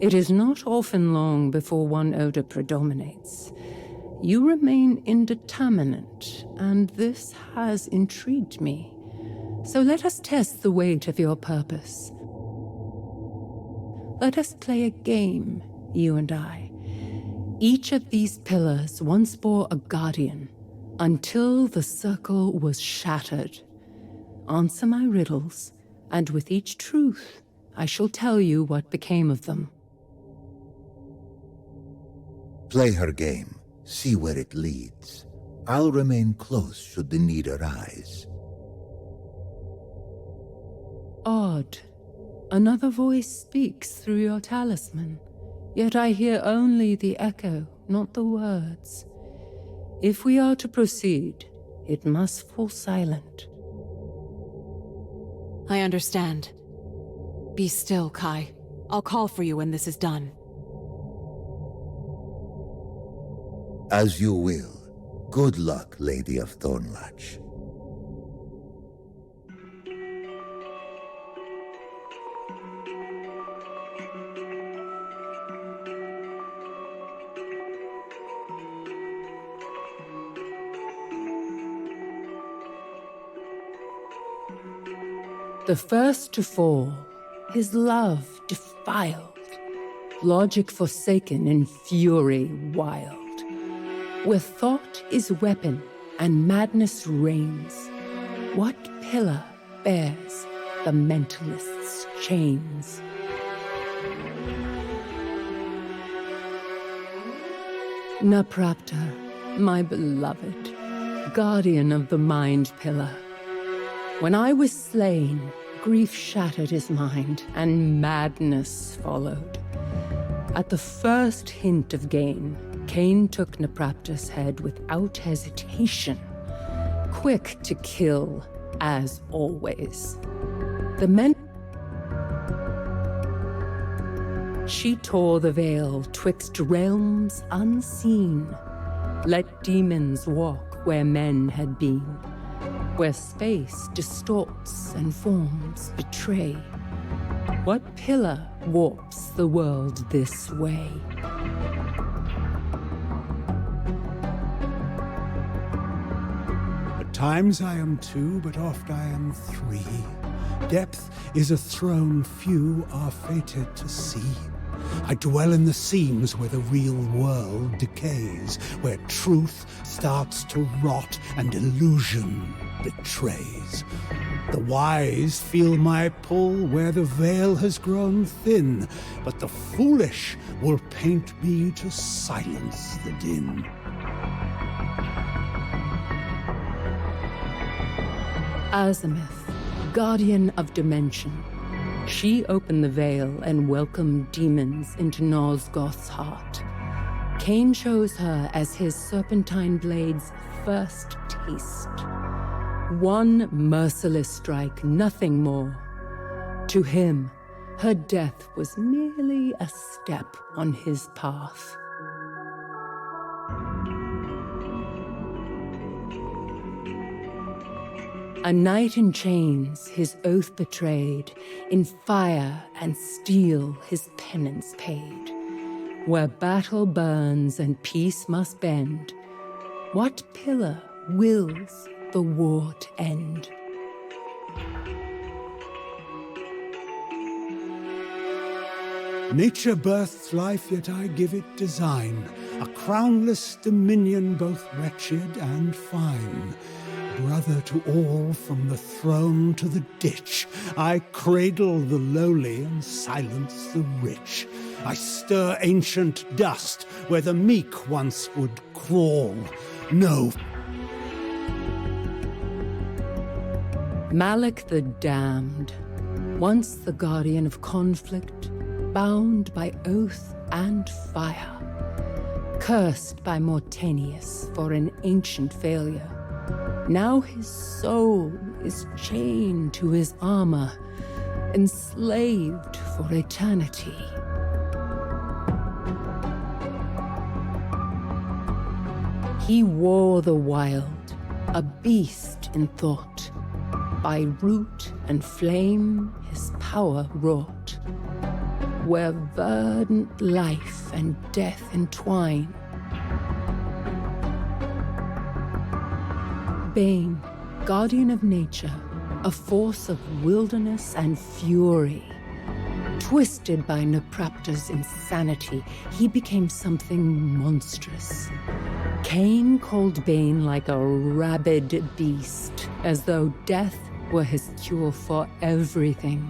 It is not often long before one odor predominates. You remain indeterminate, and this has intrigued me. So let us test the weight of your purpose. Let us play a game, you and I. Each of these pillars once bore a guardian, until the circle was shattered. Answer my riddles, and with each truth, I shall tell you what became of them. Play her game. See where it leads. I'll remain close should the need arise. Odd. Another voice speaks through your talisman, yet I hear only the echo, not the words. If we are to proceed, it must fall silent. I understand. Be still, Kai. I'll call for you when this is done. As you will. Good luck, Lady of Thornlatch. The first to fall, his love defiled, logic forsaken in fury wild. Where thought is weapon and madness reigns, what pillar bears the mentalist's chains? Naprapta, my beloved, guardian of the mind pillar. When I was slain, grief shattered his mind, and madness followed. At the first hint of gain, Kain took Naprapta's head without hesitation, quick to kill, as always. She tore the veil twixt realms unseen, let demons walk where men had been. Where space distorts and forms betray. What pillar warps the world this way? At times I am two, but oft I am three. Depth is a throne few are fated to see. I dwell in the seams where the real world decays, where truth starts to rot and illusion betrays. The wise feel my pull where the veil has grown thin, but the foolish will paint me to silence the din. Azimuth, guardian of dimension. She opened the veil and welcomed demons into Nosgoth's heart. Kain chose her as his serpentine blade's first taste. One merciless strike, nothing more. To him, her death was merely a step on his path. A knight in chains, his oath betrayed, in fire and steel his penance paid. Where battle burns and peace must bend, what pillar wills the war to end? Nature births life, yet I give it design, a crownless dominion both wretched and fine. Brother to all, from the throne to the ditch, I cradle the lowly and silence the rich. I stir ancient dust where the meek once would crawl. No. Malak the Damned, once the guardian of conflict, bound by oath and fire, cursed by Mortanius for an ancient failure. Now his soul is chained to his armor, enslaved for eternity. He wore the wild, a beast in thought. By root and flame his power wrought. Where verdant life and death entwine, Bane, guardian of nature, a force of wilderness and fury. Twisted by Naprapta's insanity, he became something monstrous. Kain called Bane like a rabid beast, as though death were his cure for everything.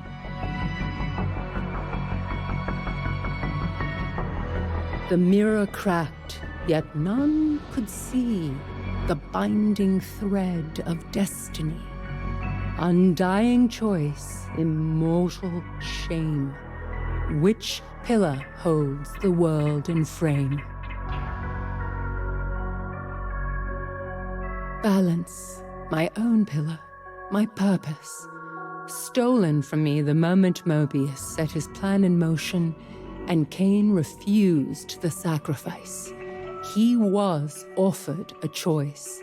The mirror cracked, yet none could see the binding thread of destiny. Undying choice, immortal shame. Which pillar holds the world in frame? Balance, my own pillar, my purpose. Stolen from me the moment Mobius set his plan in motion and Kain refused the sacrifice. He was offered a choice.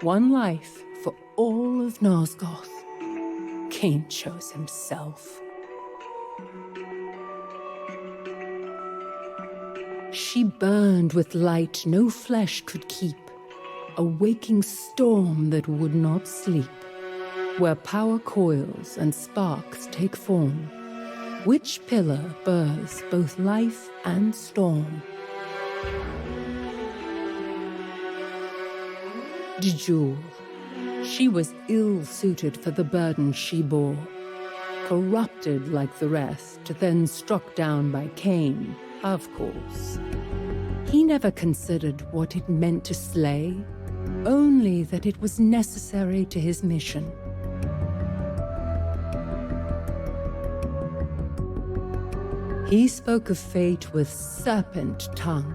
One life for all of Nosgoth. Kain chose himself. She burned with light no flesh could keep, a waking storm that would not sleep, where power coils and sparks take form. Which pillar births both life and storm? Jewel. She was ill-suited for the burden she bore. Corrupted like the rest, then struck down by Kain, of course. He never considered what it meant to slay, only that it was necessary to his mission. He spoke of fate with serpent tongue,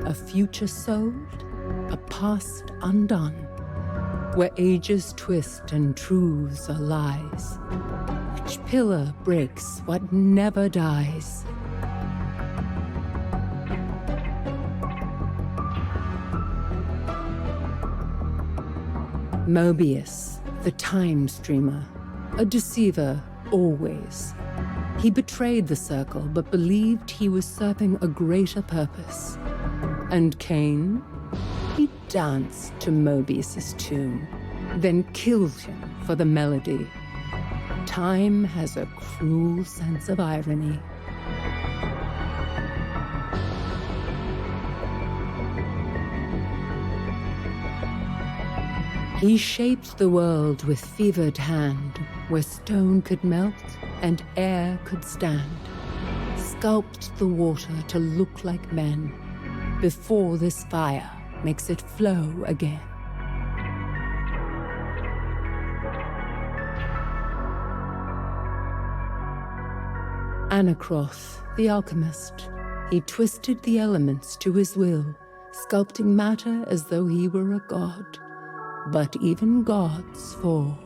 a future sold, a past undone, where ages twist and truths are lies. Which pillar breaks what never dies? Mobius, the time streamer, a deceiver always. He betrayed the circle, but believed he was serving a greater purpose. And Kain? He danced to Mobius's tune, then killed him for the melody. Time has a cruel sense of irony. He shaped the world with fevered hand, where stone could melt and air could stand. Sculpt the water to look like men, before this fire makes it flow again. Anacroth, the alchemist, he twisted the elements to his will, sculpting matter as though he were a god. But even gods fall.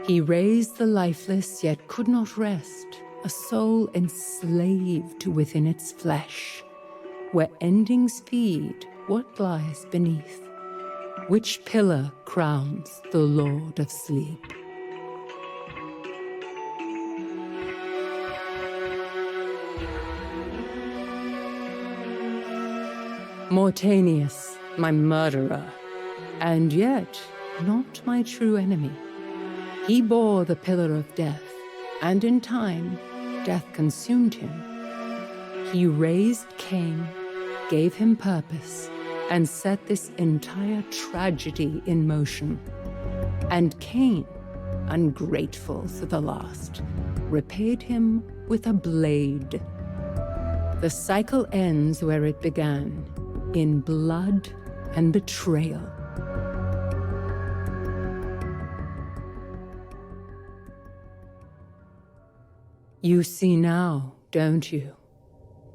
He raised the lifeless, yet could not rest, a soul enslaved within its flesh, where endings feed what lies beneath. Which pillar crowns the Lord of Sleep? Mortanius, my murderer, and yet not my true enemy. He bore the pillar of death, and in time, death consumed him. He raised Kain, gave him purpose, and set this entire tragedy in motion. And Kain, ungrateful to the last, repaid him with a blade. The cycle ends where it began, in blood and betrayal. You see now, don't you?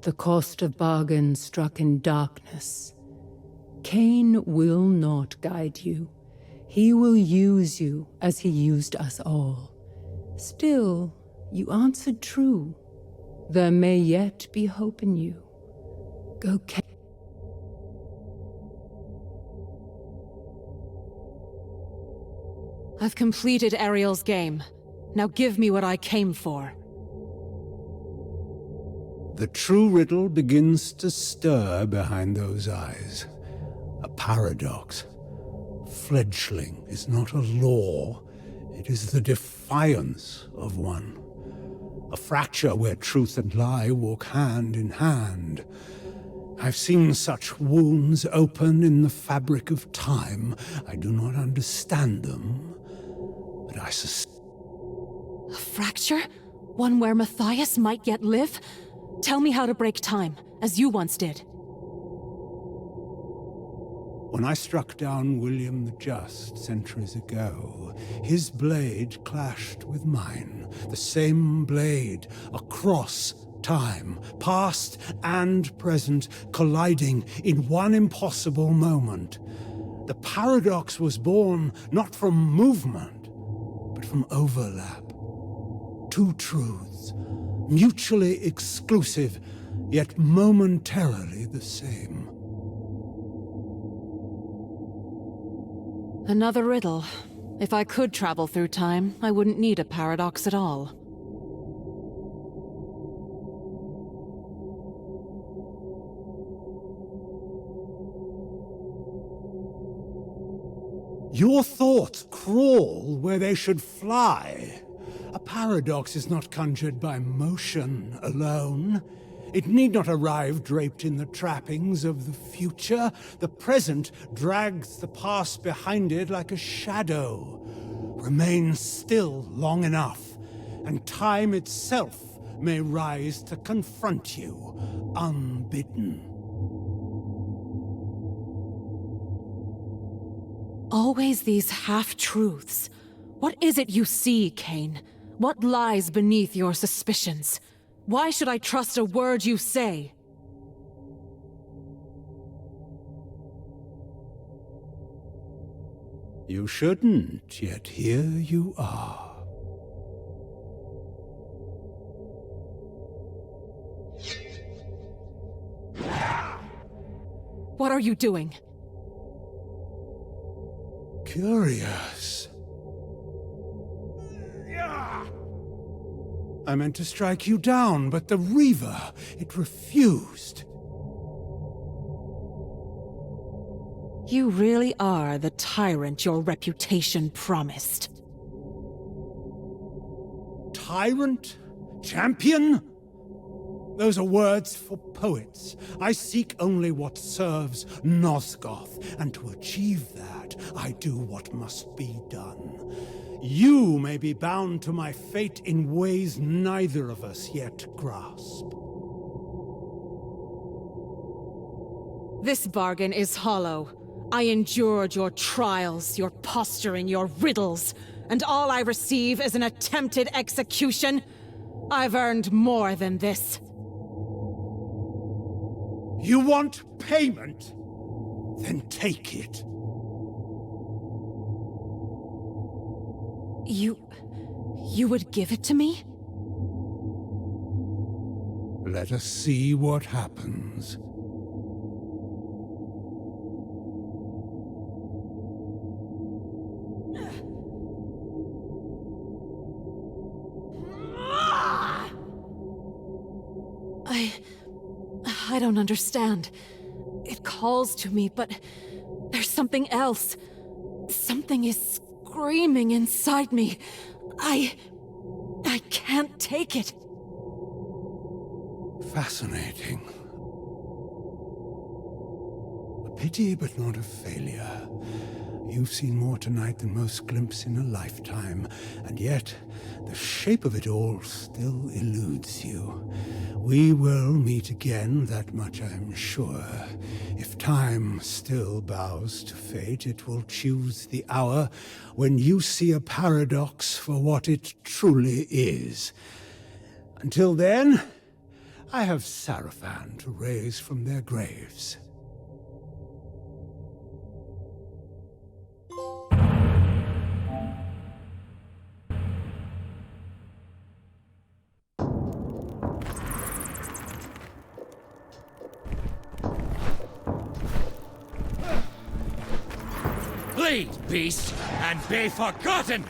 The cost of bargain struck in darkness. Kain will not guide you. He will use you as he used us all. Still, you answered true. There may yet be hope in you. Go, Kain. I've completed Ariel's game. Now give me what I came for. The true riddle begins to stir behind those eyes. A paradox. Fledgling is not a law, it is the defiance of one. A fracture where truth and lie walk hand in hand. I've seen such wounds open in the fabric of time. I do not understand them, but I suspect. A fracture? One where Matthias might yet live? Tell me how to break time, as you once did. When I struck down William the Just centuries ago, his blade clashed with mine. The same blade, across time, past and present, colliding in one impossible moment. The paradox was born not from movement, but from overlap. Two truths, mutually exclusive, yet momentarily the same. Another riddle. If I could travel through time, I wouldn't need a paradox at all. Your thoughts crawl where they should fly. A paradox is not conjured by motion alone. It need not arrive draped in the trappings of the future. The present drags the past behind it like a shadow. Remain still long enough, and time itself may rise to confront you, unbidden. Always these half-truths. What is it you see, Kain? What lies beneath your suspicions? Why should I trust a word you say? You shouldn't, yet here you are. What are you doing? Curious. I meant to strike you down, but the Reaver, it refused. You really are the tyrant your reputation promised. Tyrant? Champion? Those are words for poets. I seek only what serves Nosgoth, and to achieve that, I do what must be done. You may be bound to my fate in ways neither of us yet grasp. This bargain is hollow. I endured your trials, your posturing, your riddles, and all I receive is an attempted execution. I've earned more than this. You want payment? Then take it. You would give it to me? Let us see what happens. I don't understand. It calls to me, but there's something else. Something is screaming inside me. I can't take it. Fascinating. A pity, but not a failure. You've seen more tonight than most glimpse in a lifetime, and yet the shape of it all still eludes you. We will meet again, that much I'm sure. If time still bows to fate, it will choose the hour when you see a paradox for what it truly is. Until then, I have Sarafan to raise from their graves. Bleed, beast, and be forgotten!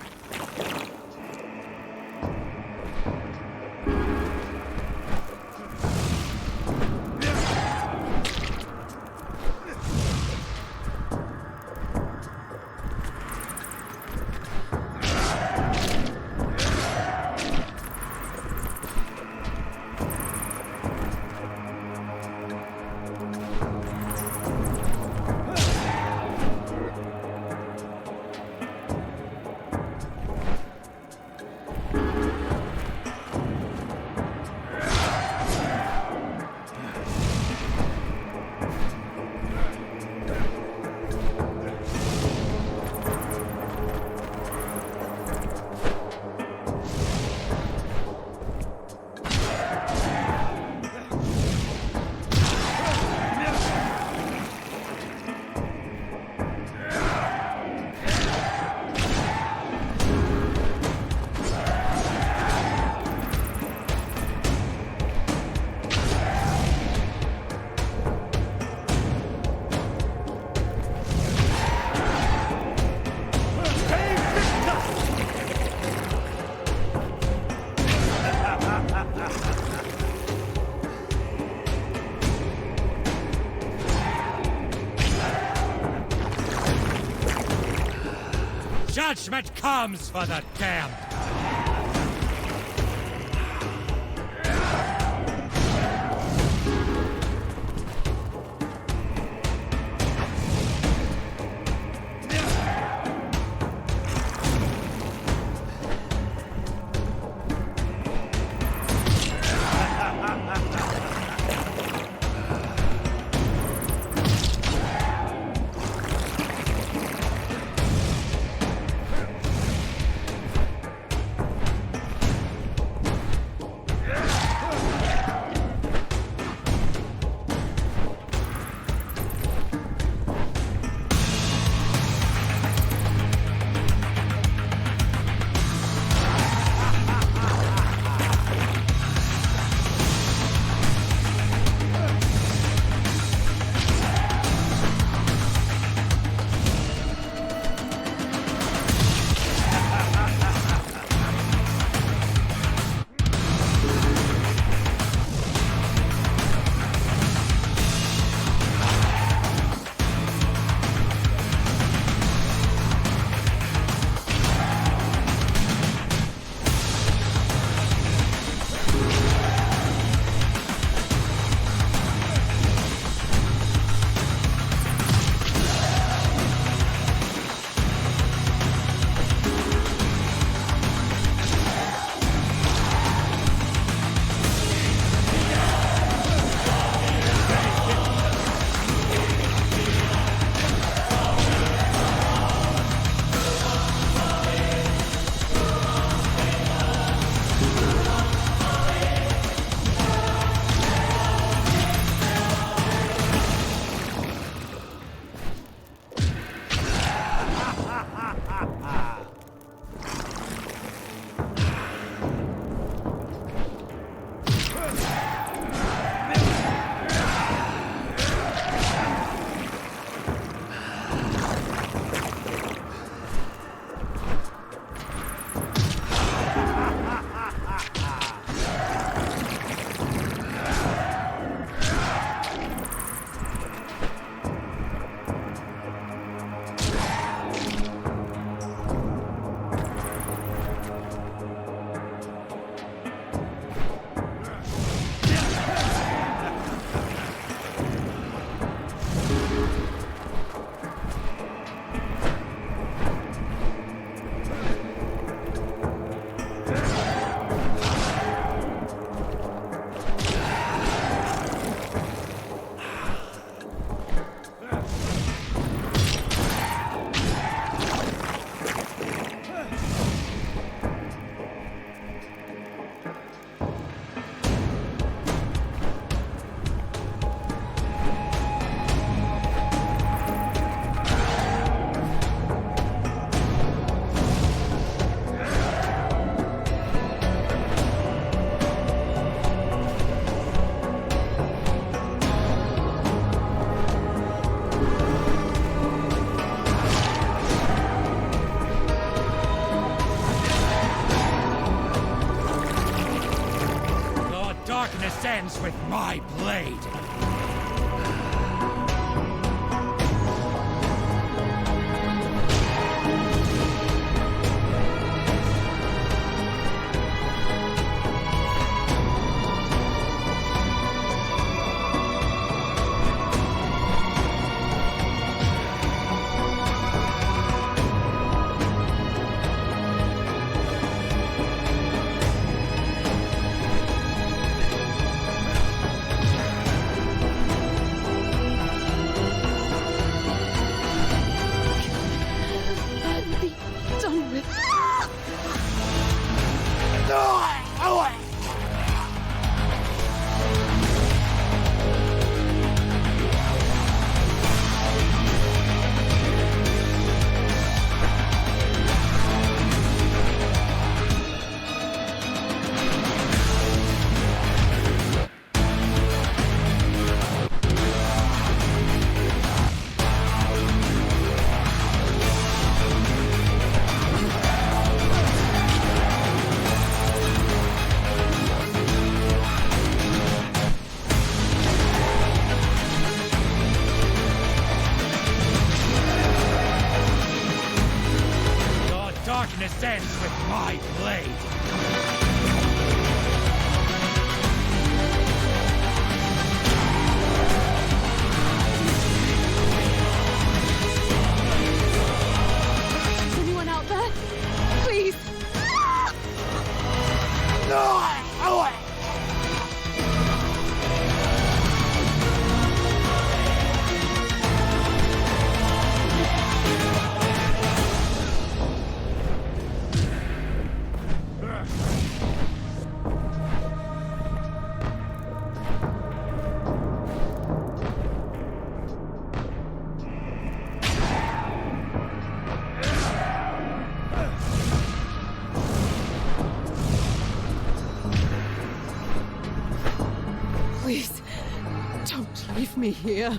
Judgment comes for the damned! Ends with my blade. ends with my blade! Is anyone out there? Please! Please, don't leave me here.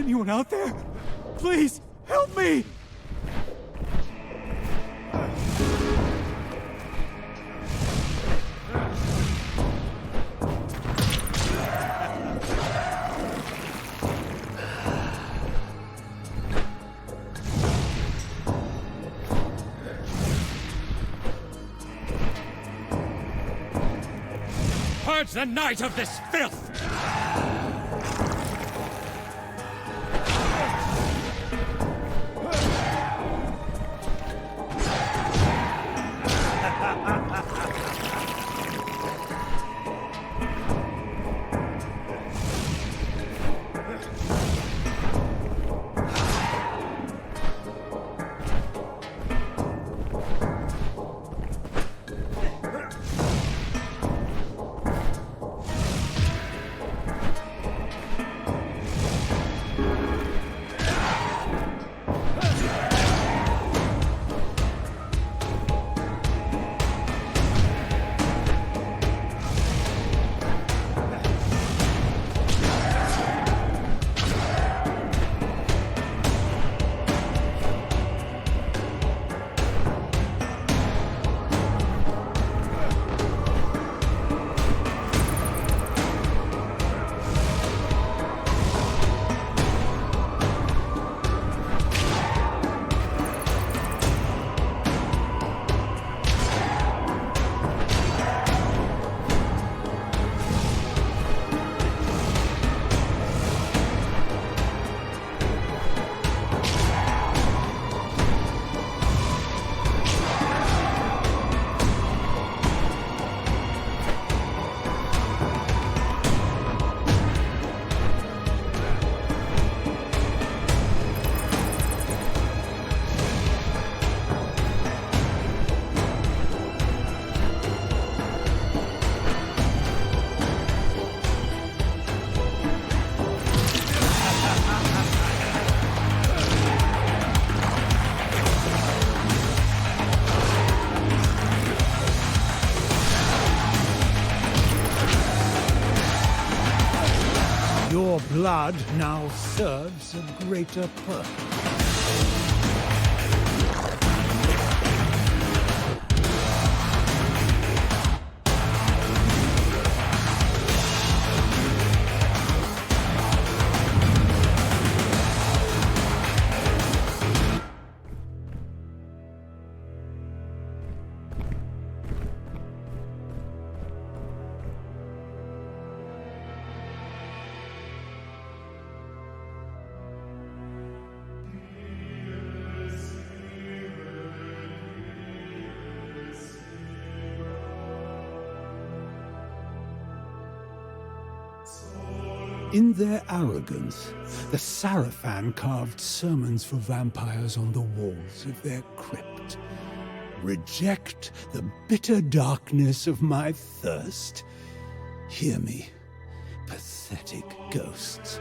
anyone out there? Please, help me! Purge the night of this filth! Your blood now serves a greater purpose. In their arrogance, the Sarafan carved sermons for vampires on the walls of their crypt. Reject the bitter darkness of my thirst. Hear me, pathetic ghosts.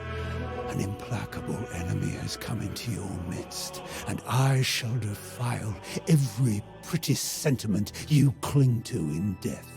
An implacable enemy has come into your midst, and I shall defile every pretty sentiment you cling to in death.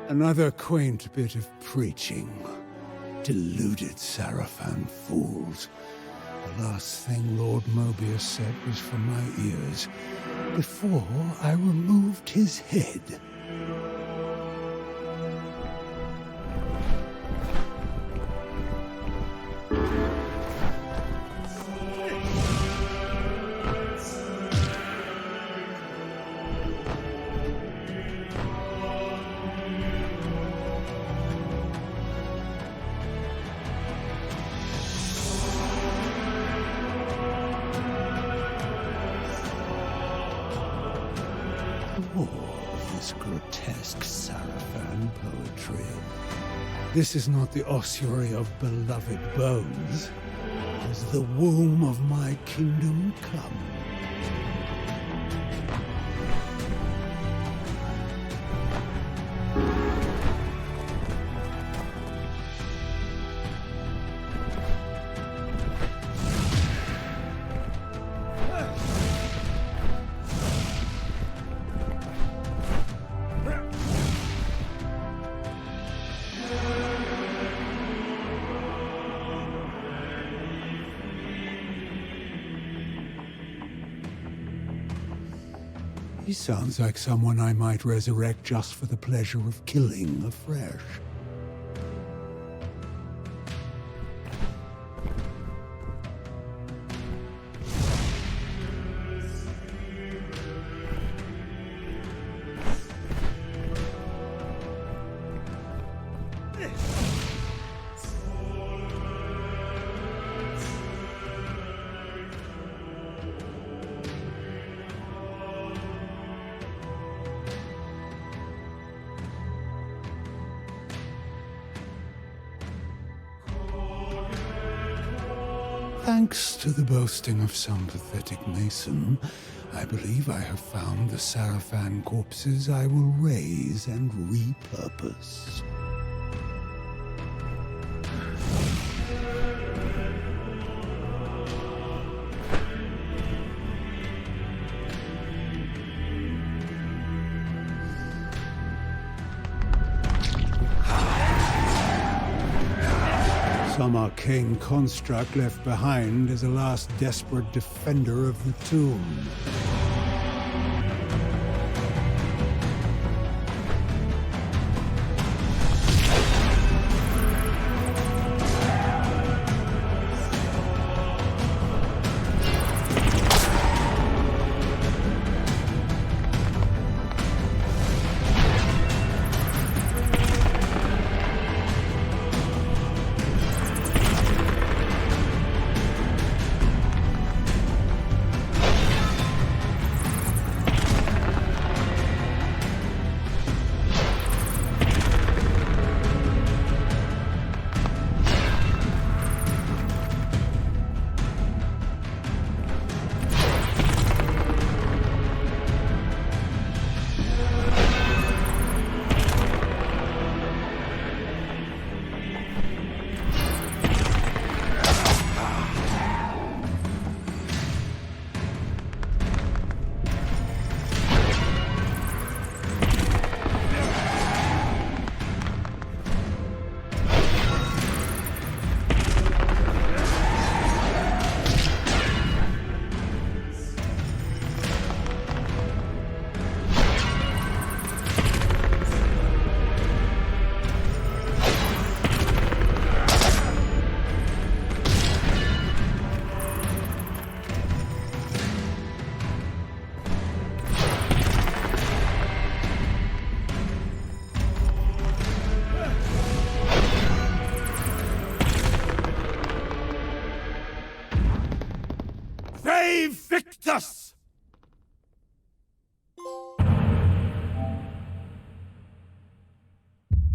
Another quaint bit of preaching. Deluded Sarafan fools. The last thing Lord Mobius said was for my ears, before I removed his head. Grotesque Sarafan poetry. This is not the ossuary of beloved bones. It is the womb of my kingdom come. He sounds like someone I might resurrect just for the pleasure of killing afresh. Thanks to the boasting of some pathetic mason, I believe I have found the Sarafan corpses I will raise and repurpose. Some arcane construct left behind as a last desperate defender of the tomb.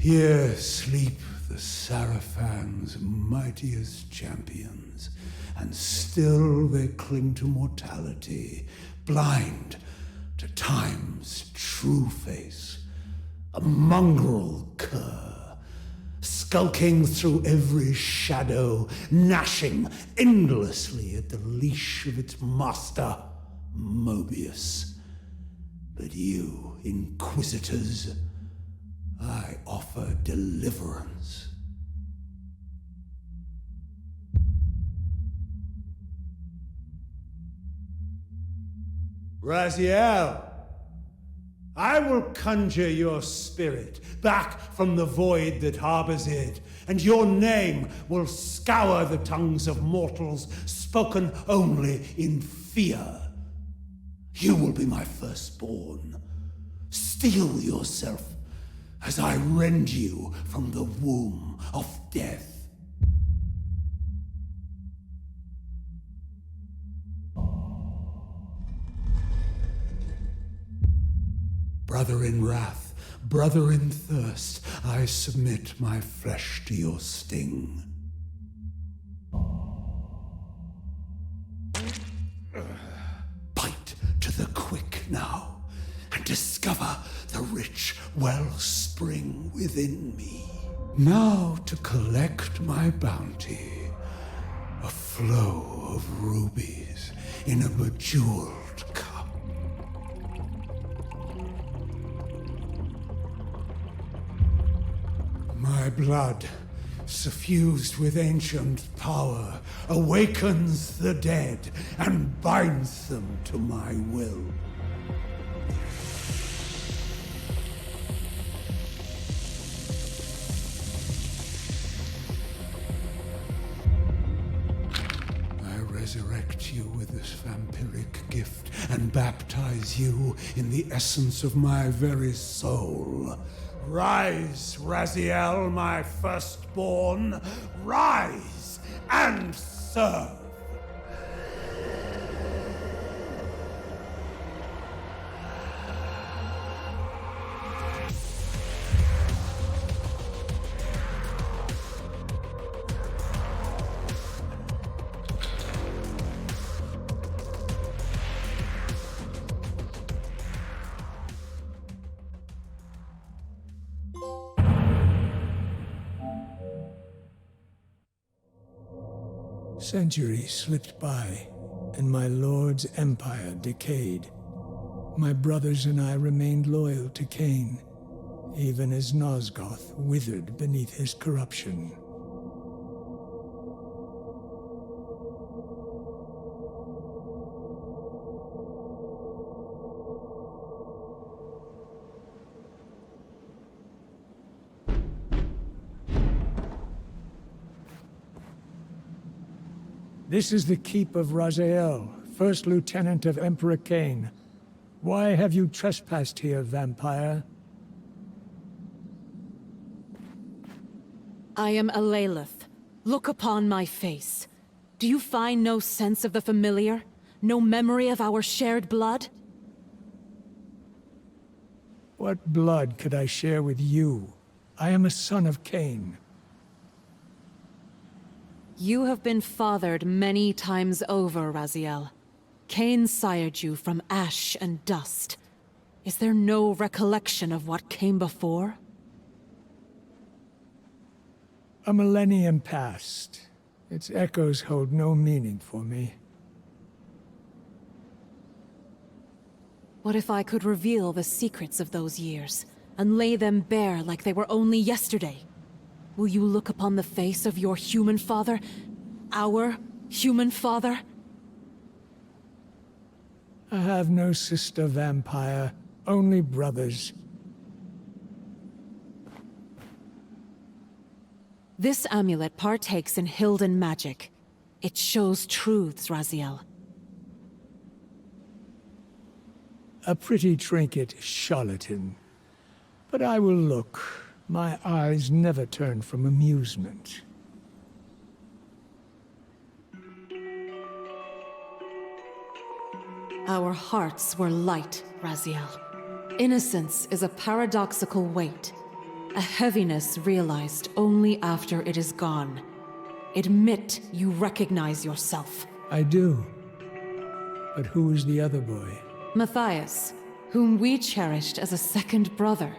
Here sleep the Sarafan's mightiest champions, and still they cling to mortality, blind to time's true face, a mongrel cur, skulking through every shadow, gnashing endlessly at the leash of its master, Mobius. But you, Inquisitors, I offer deliverance. Raziel, I will conjure your spirit back from the void that harbors it, and your name will scour the tongues of mortals, spoken only in fear. You will be my firstborn. Steel yourself as I rend you from the womb of death. Brother in wrath, brother in thirst, I submit my flesh to your sting. Bite to the quick now, and discover the rich wellspring within me. Now to collect my bounty, a flow of rubies in a bejeweled cup. My blood, suffused with ancient power, awakens the dead and binds them to my will. I resurrect you with this vampiric gift and baptize you in the essence of my very soul. Rise, Raziel, my firstborn. Rise and serve. Centuries slipped by, and my lord's empire decayed. My brothers and I remained loyal to Kain, even as Nosgoth withered beneath his corruption. This is the keep of Raziel, First Lieutenant of Emperor Kain. Why have you trespassed here, vampire? I am Alalith. Look upon my face. Do you find no sense of the familiar? No memory of our shared blood? What blood could I share with you? I am a son of Kain. You have been fathered many times over, Raziel. Kain sired you from ash and dust. Is there no recollection of what came before? A millennium passed. Its echoes hold no meaning for me. What if I could reveal the secrets of those years, and lay them bare like they were only yesterday? Will you look upon the face of your human father? Our human father? I have no sister vampire, only brothers. This amulet partakes in Hilden magic. It shows truths, Raziel. A pretty trinket, charlatan. But I will look. My eyes never turn from amusement. Our hearts were light, Raziel. Innocence is a paradoxical weight. a heaviness realized only after it is gone. Admit you recognize yourself. I do. But who is the other boy? Matthias, whom we cherished as a second brother.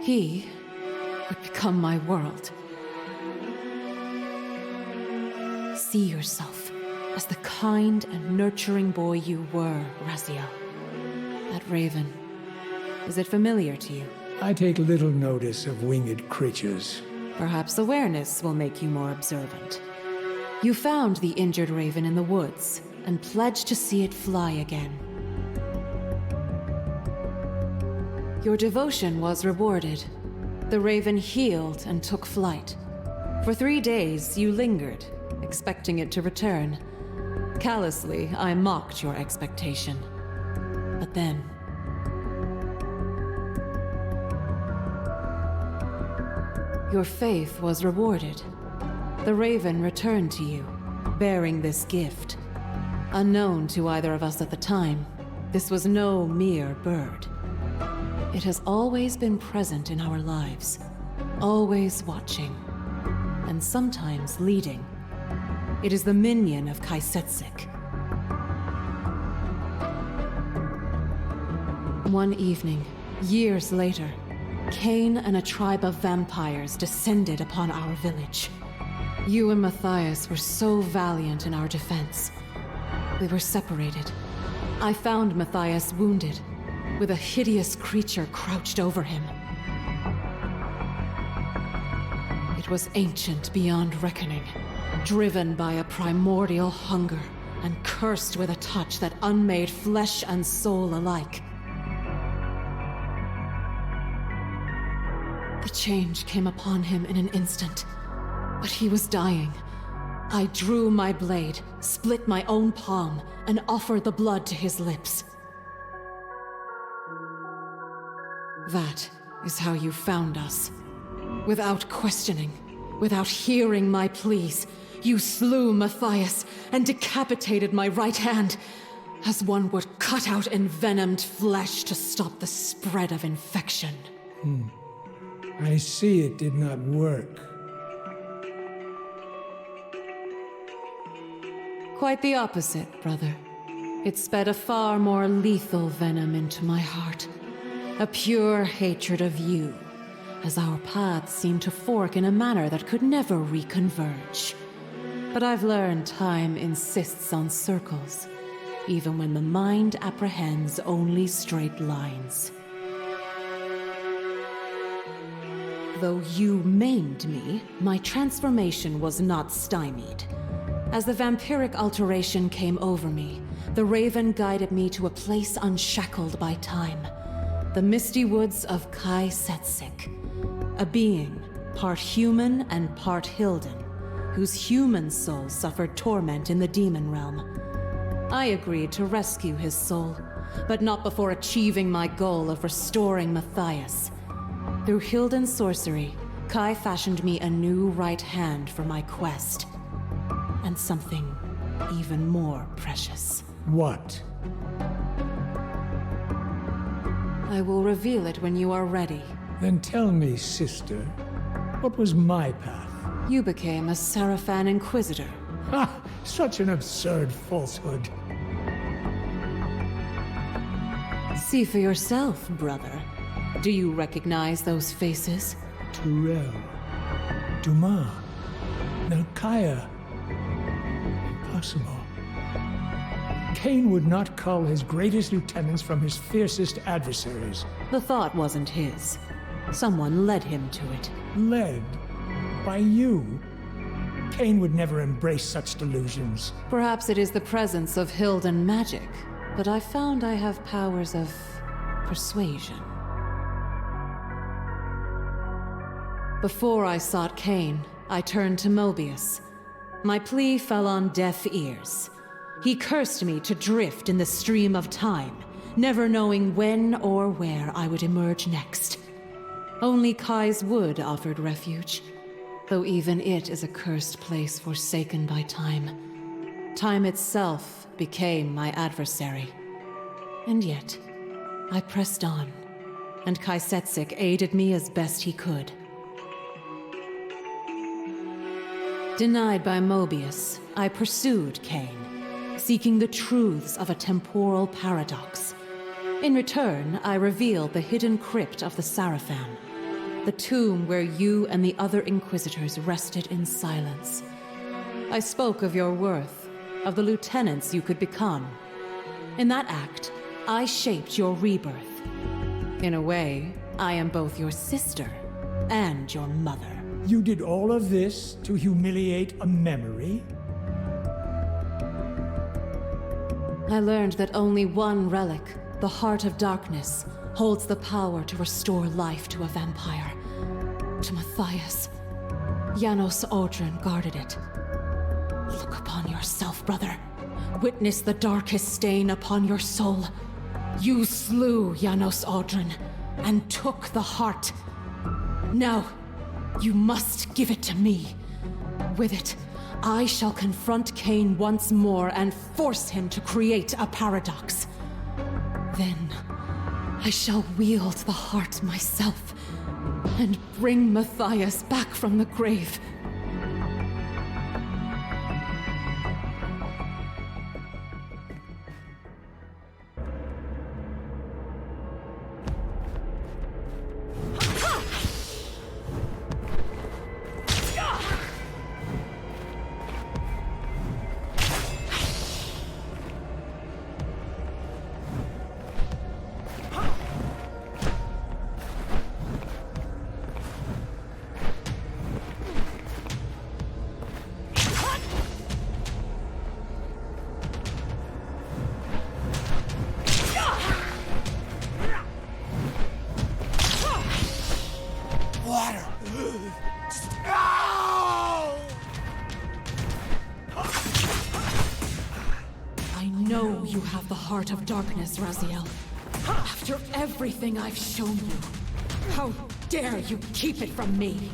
He would become my world. See yourself as the kind and nurturing boy you were, Raziel. That raven, is it familiar to you? I take little notice of winged creatures. Perhaps awareness will make you more observant. You found the injured raven in the woods and pledged to see it fly again. Your devotion was rewarded. The raven healed and took flight. For 3 days, you lingered, expecting it to return. Callously, I mocked your expectation. But then... your faith was rewarded. The raven returned to you, bearing this gift. Unknown to either of us at the time, this was no mere bird. It has always been present in our lives, always watching, and sometimes leading. It is the minion of Kai Setsik. One evening, years later, Kain and a tribe of vampires descended upon our village. You and Matthias were so valiant in our defense. We were separated. I found Matthias wounded, with a hideous creature crouched over him. It was ancient beyond reckoning, driven by a primordial hunger, and cursed with a touch that unmade flesh and soul alike. The change came upon him in an instant, but he was dying. I drew my blade, split my own palm, and offered the blood to his lips. That is how you found us. Without questioning, without hearing my pleas, you slew Matthias and decapitated my right hand, as one would cut out envenomed flesh to stop the spread of infection. I see it did not work. Quite the opposite, brother. It sped a far more lethal venom into my heart. A pure hatred of you, as our paths seemed to fork in a manner that could never reconverge. But I've learned time insists on circles, even when the mind apprehends only straight lines. Though you maimed me, my transformation was not stymied. As the vampiric alteration came over me, the raven guided me to a place unshackled by time. The misty woods of Kai Setsik. A being, part human and part Hilden, whose human soul suffered torment in the demon realm. I agreed to rescue his soul, but not before achieving my goal of restoring Matthias. Through Hilden's sorcery, Kai fashioned me a new right hand for my quest. And something even more precious. What? I will reveal it when you are ready. Then tell me, sister, what was my path? You became a Sarafan Inquisitor. Ha! Such an absurd falsehood. See for yourself, brother. Do you recognize those faces? Turel, Dumas, Melchiah. Impossible. Kain would not cull his greatest lieutenants from his fiercest adversaries. The thought wasn't his. Someone led him to it. Led? By you? Kain would never embrace such delusions. Perhaps it is the presence of Hilden magic, but I found I have powers of persuasion. Before I sought Kain, I turned to Mobius. My plea fell on deaf ears. He cursed me to drift in the stream of time, never knowing when or where I would emerge next. Only Kai's Wood offered refuge, though even it is a cursed place forsaken by time. Time itself became my adversary. And yet, I pressed on, and Kaisetsik aided me as best he could. Denied by Mobius, I pursued Kain, seeking the truths of a temporal paradox. In return, I revealed the hidden crypt of the Sarafan, the tomb where you and the other Inquisitors rested in silence. I spoke of your worth, of the lieutenants you could become. In that act, I shaped your rebirth. In a way, I am both your sister and your mother. You did all of this to humiliate a memory? I learned that only one relic, the Heart of Darkness, holds the power to restore life to a vampire. To Matthias. Yanos Audron guarded it. Look upon yourself, brother. Witness the darkest stain upon your soul. You slew Yanos Audron and took the heart. Now, you must give it to me. With it, I shall confront Kain once more and force him to create a paradox. Then, I will wield the heart myself and bring Matthias back from the grave. You have the Heart of Darkness, Raziel. After everything I've shown you, how dare you keep it from me?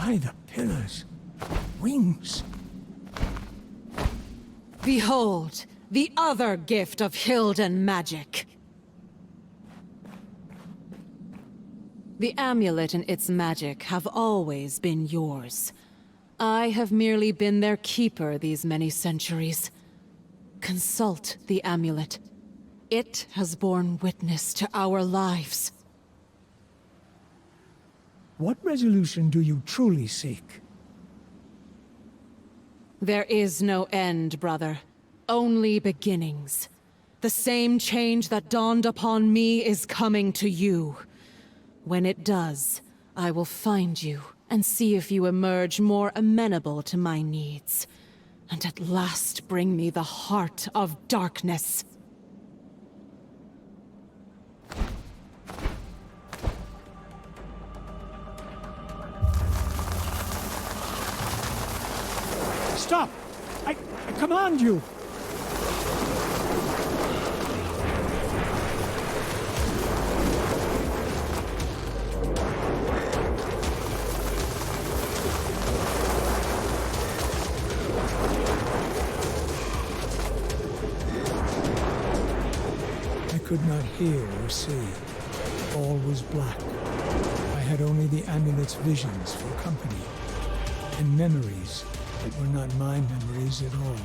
By the pillars. Wings. Behold, the other gift of Hilden magic. The amulet and its magic have always been yours. I have merely been their keeper these many centuries. Consult the amulet. It has borne witness to our lives. What resolution do you truly seek? There is no end, brother. Only beginnings. The same change that dawned upon me is coming to you. When it does, I will find you and see if you emerge more amenable to my needs. And at last bring me the Heart of Darkness. Stop! I command you! I could not hear or see. All was black. I had only the amulet's visions for company, and memories that were not my memories at all.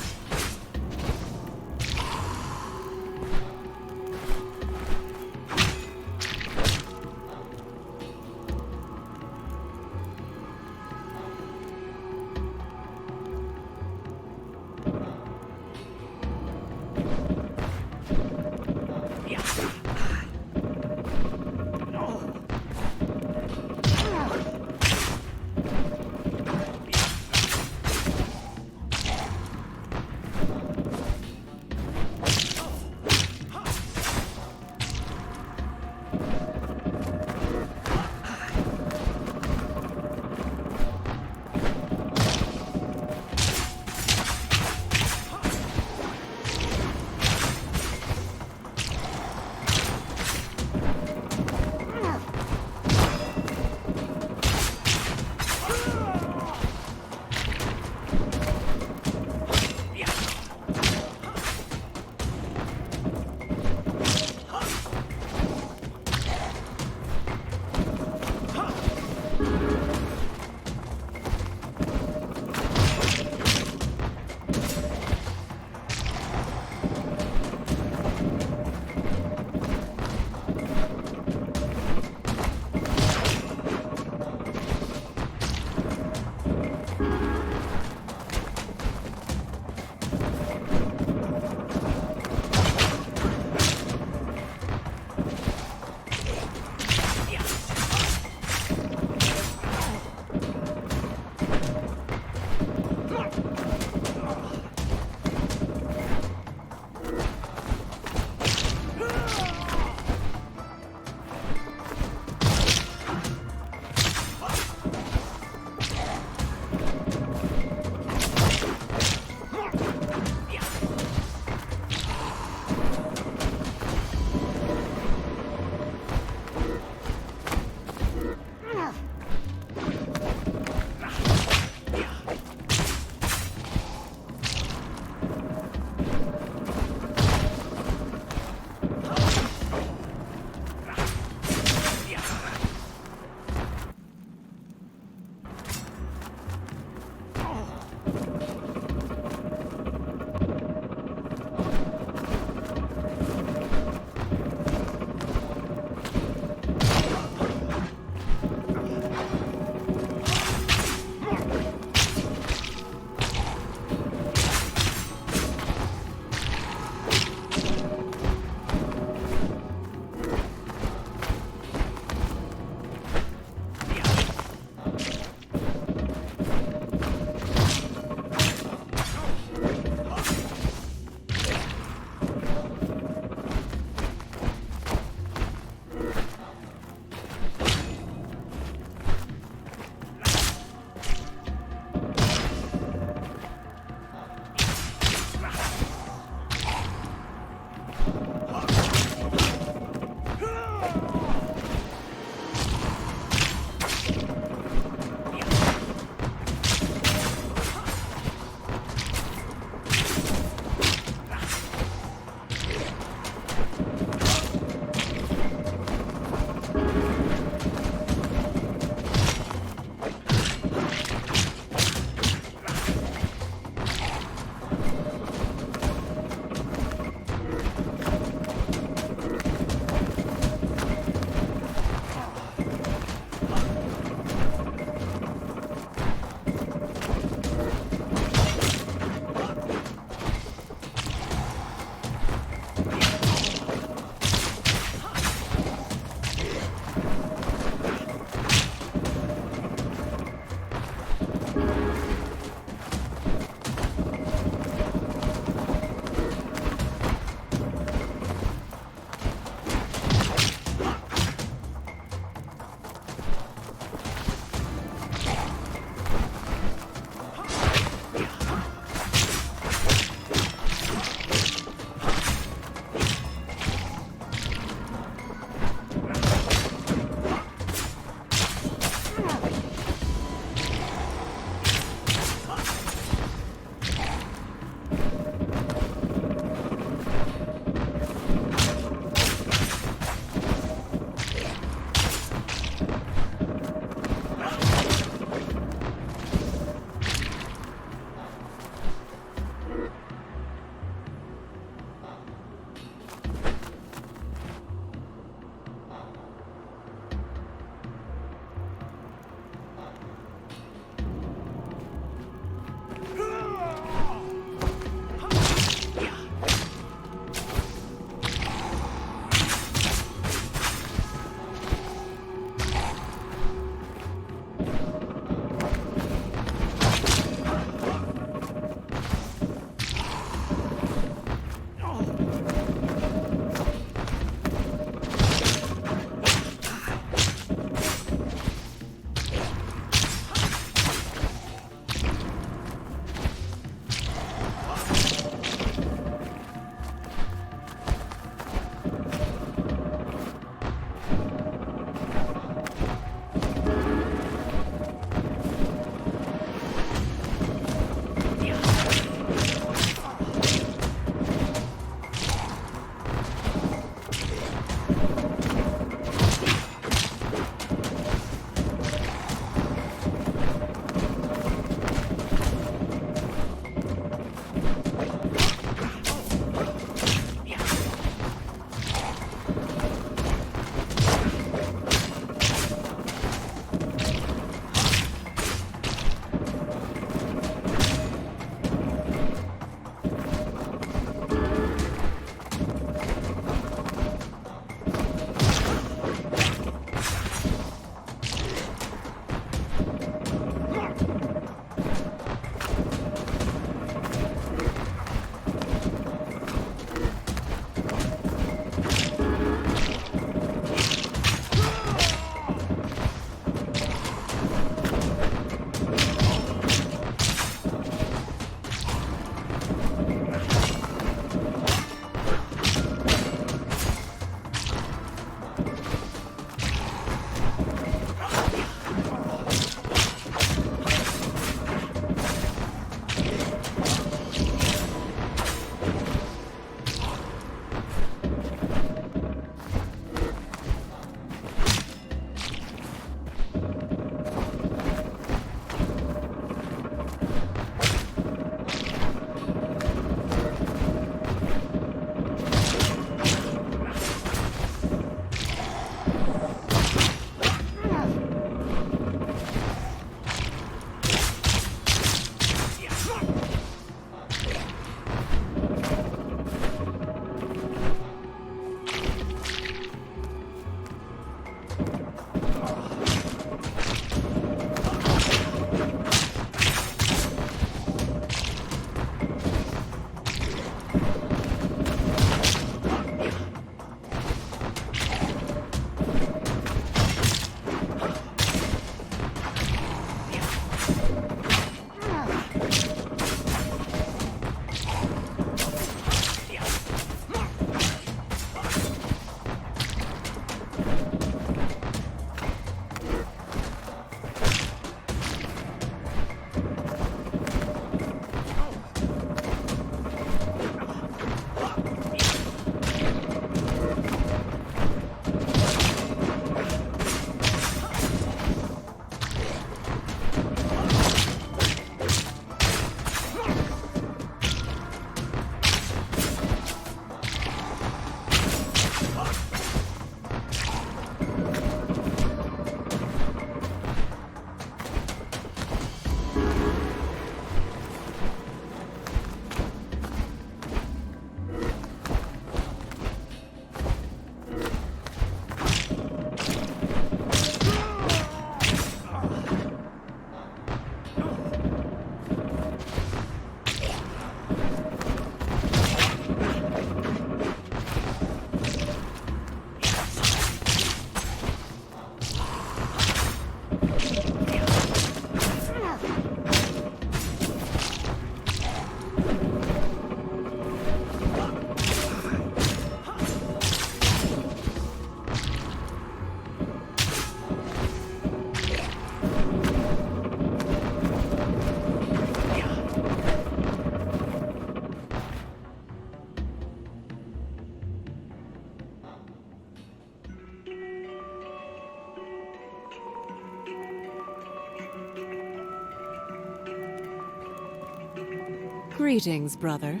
Greetings, brother.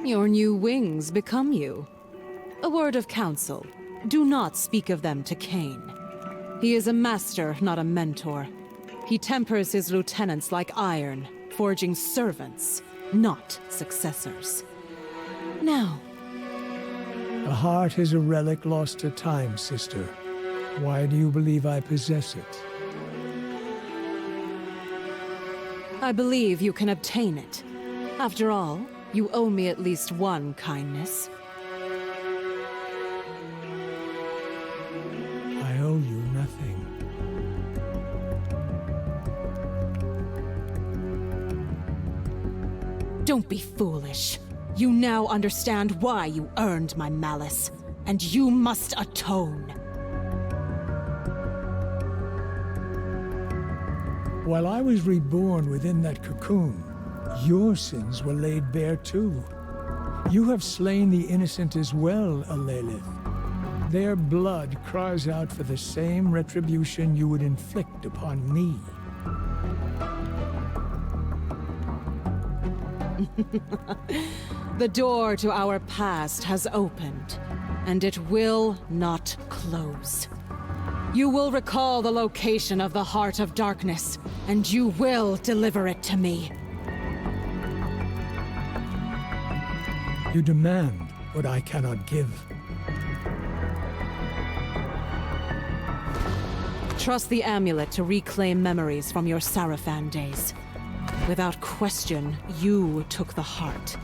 Your new wings become you. A word of counsel. Do not speak of them to Kain. He is a master, not a mentor. He tempers his lieutenants like iron, forging servants, not successors. Now, The heart is a relic lost to time, sister. Why do you believe I possess it? I believe you can obtain it. After all, you owe me at least one kindness. I owe you nothing. Don't be foolish. You now understand why you earned my malice, and you must atone. While I was reborn within that cocoon, your sins were laid bare too. You have slain the innocent as well, Alelith. Their blood cries out for the same retribution you would inflict upon me. The door to our past has opened, and it will not close. You will recall the location of the Heart of Darkness, and you will deliver it to me. You demand what I cannot give. Trust the amulet to reclaim memories from your Sarafan days. Without question, you took the heart.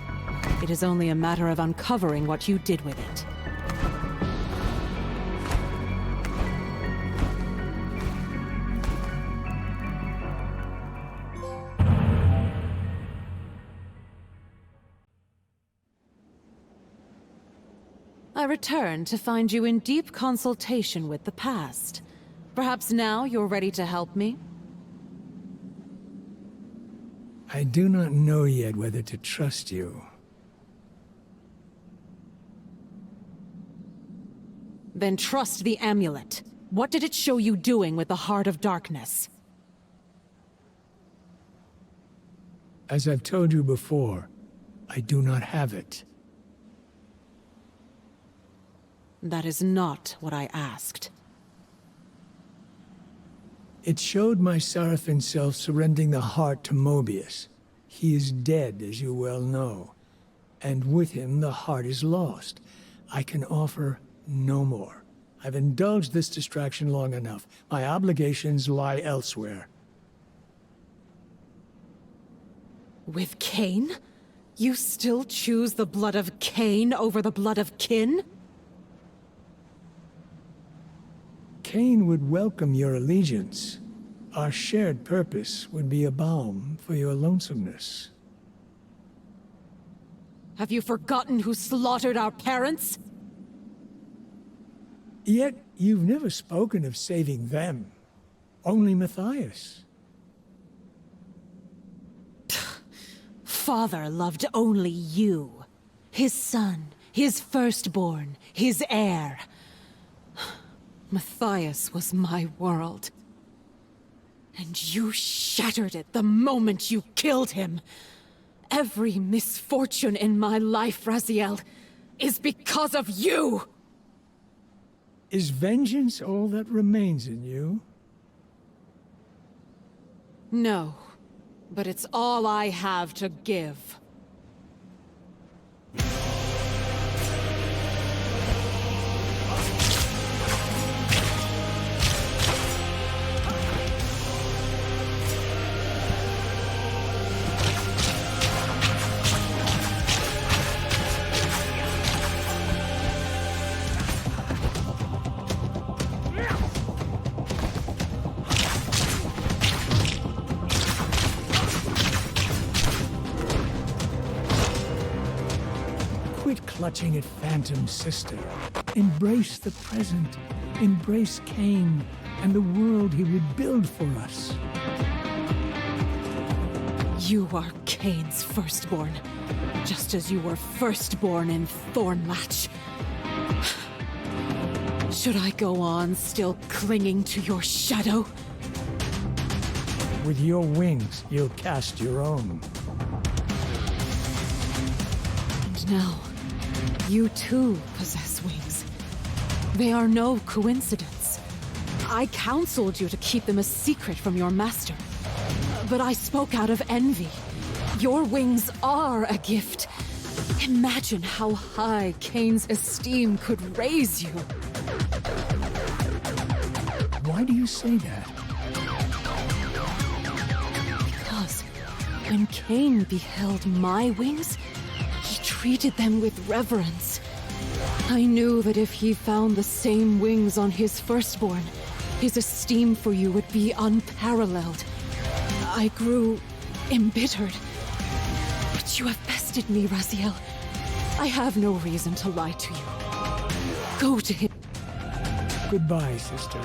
It is only a matter of uncovering what you did with it. I return to find you in deep consultation with the past. Perhaps now you're ready to help me? I do not know yet whether to trust you. Then trust the amulet. What did it show you doing with the Heart of Darkness? As I've told you before, I do not have it. That is not what I asked. It showed my Sarafan self surrendering the heart to Mobius. He is dead, as you well know. And with him, the heart is lost. I can offer no more. I've indulged this distraction long enough. My obligations lie elsewhere. With Kain? You still choose the blood of Kain over the blood of kin? Kain would welcome your allegiance. Our shared purpose would be a balm for your lonesomeness. Have you forgotten who slaughtered our parents? Yet, you've never spoken of saving them. Only Matthias. Father loved only you. His son, his firstborn, his heir. Matthias was my world. And you shattered it the moment you killed him. Every misfortune in my life, Raziel, is because of you! Is vengeance all that remains in you? No, but it's all I have to give. Quit clutching at Phantom, sister. Embrace the present. Embrace Kain and the world he would build for us. You are Kain's firstborn, just as you were firstborn in Thornlatch. Should I go on still clinging to your shadow? With your wings, you'll cast your own. Now, you too possess wings. They are no coincidence. I counseled you to keep them a secret from your master, but I spoke out of envy. Your wings are a gift. Imagine how high Kain's esteem could raise you. Why do you say that? Because when Kain beheld my wings, he treated them with reverence. I knew that if he found the same wings on his firstborn, his esteem for you would be unparalleled. I grew embittered. But you have bested me, Raziel. I have no reason to lie to you. Go to him. Goodbye, sister.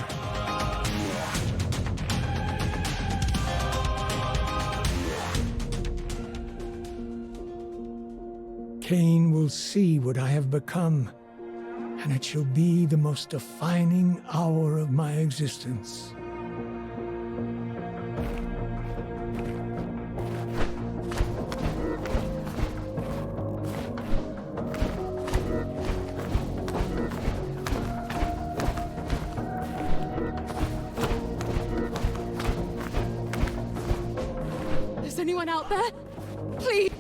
Kain will see what I have become, and it shall be the most defining hour of my existence. Is anyone out there? Please!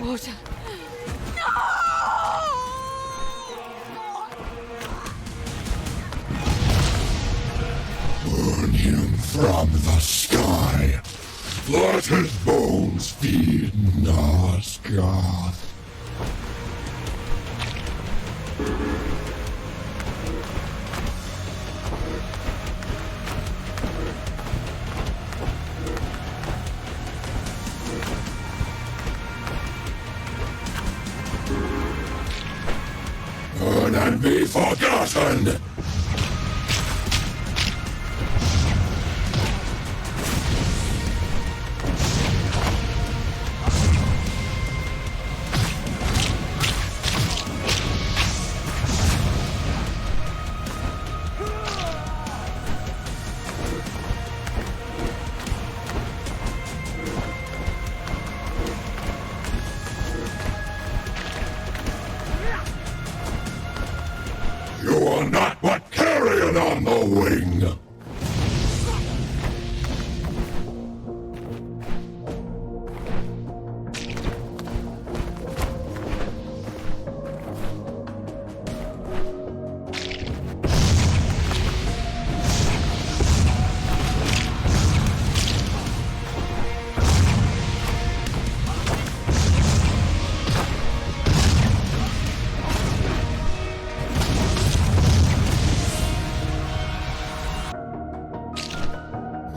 Water. Burn him from the sky. Let his bones feed Nosgoth. Burn and be forgotten! You are not but carrion on the wing!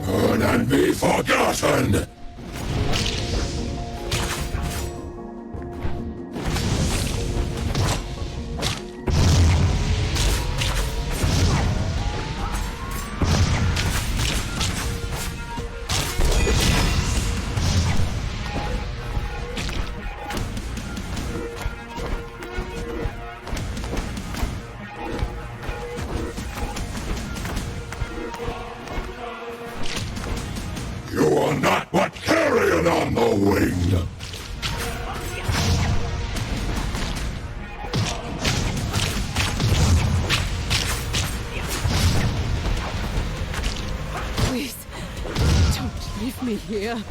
Burn and be forgotten! You are not but carrion on the wing! Please, don't leave me here.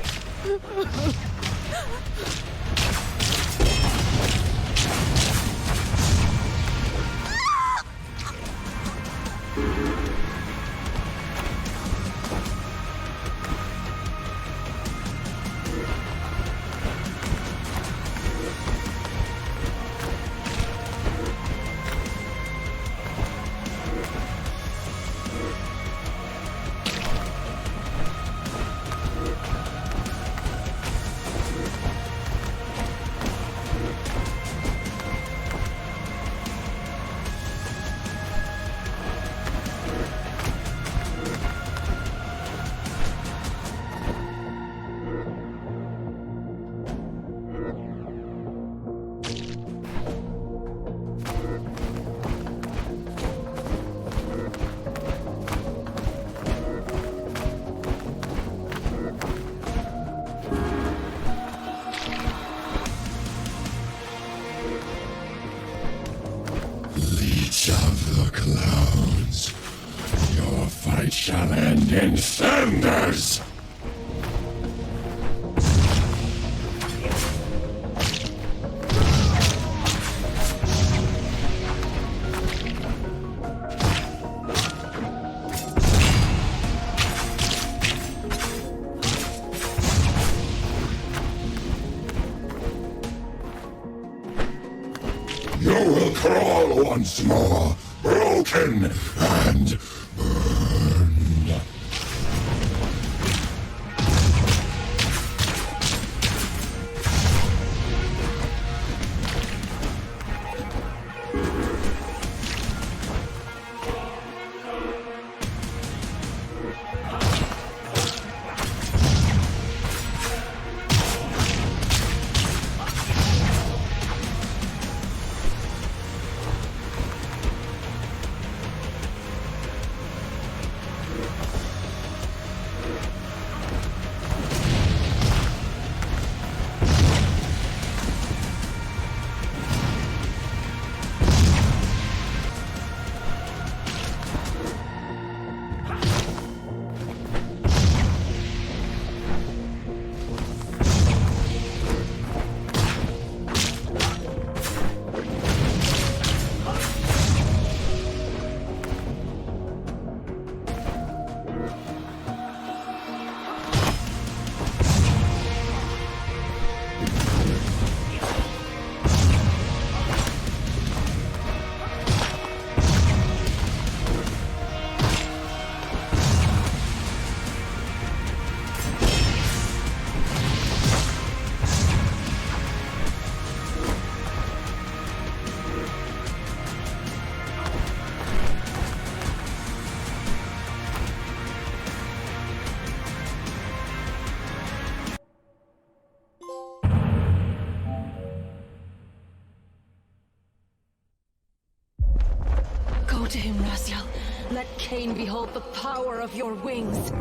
Leech of the clouds, your fight shall end in cinders! You will crawl once more, broken and burned. Go to him, Raziel. Let Kain behold the power of your wings.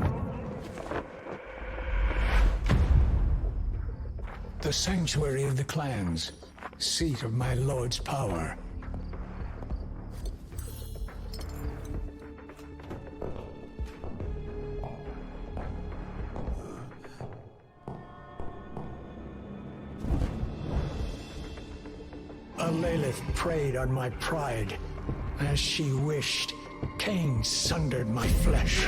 The sanctuary of the clans, seat of my lord's power. Lilith preyed on my pride. As she wished, Kain sundered my flesh.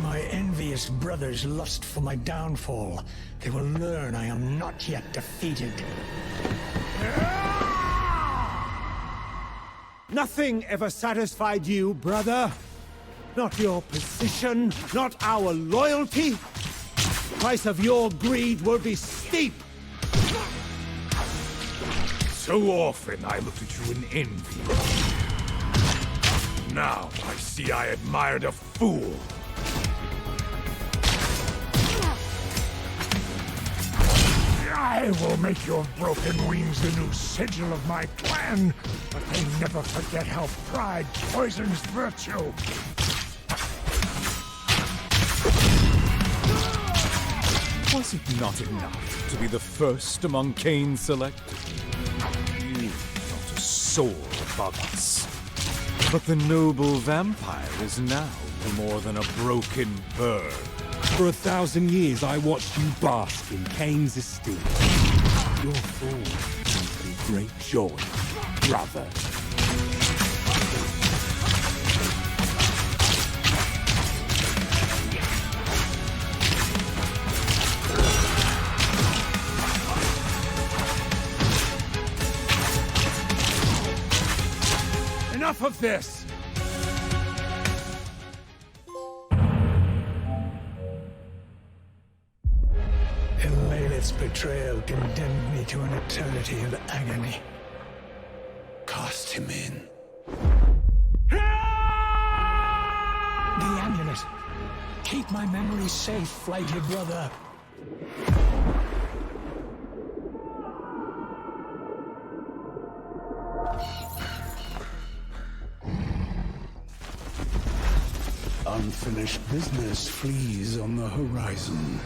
My envious brothers lust for my downfall. They will learn I am not yet defeated. Nothing ever satisfied you, brother. Not your position, not our loyalty. The price of your greed will be steep. So often I looked at you in envy. Now I see I admired a fool. I will make your broken wings the new sigil of my clan, but they never forget how pride poisons virtue. Was it not enough to be the first among Kain's selected? You not a soul above us. But the noble vampire is now no more than a broken bird. For 1,000 years I watched you bask in Kain's esteem. Your fall brings me great joy, brother. Enough of this! Lilith's betrayal condemned me to an eternity of agony. Cast him in. The amulet. Keep my memory safe, flighty brother. Unfinished business flees on the horizon.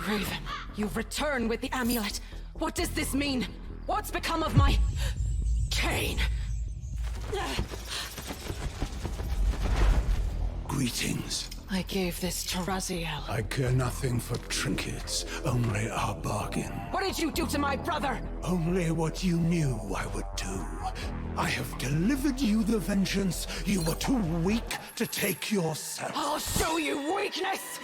Raven, You've returned with the amulet. What does this mean? What's become of my... Kain? Greetings. I gave this to Raziel. I care nothing for trinkets, only our bargain. What did you do to my brother? Only what you knew I would do. I have delivered you the vengeance you were too weak to take yourself. I'll show you weakness!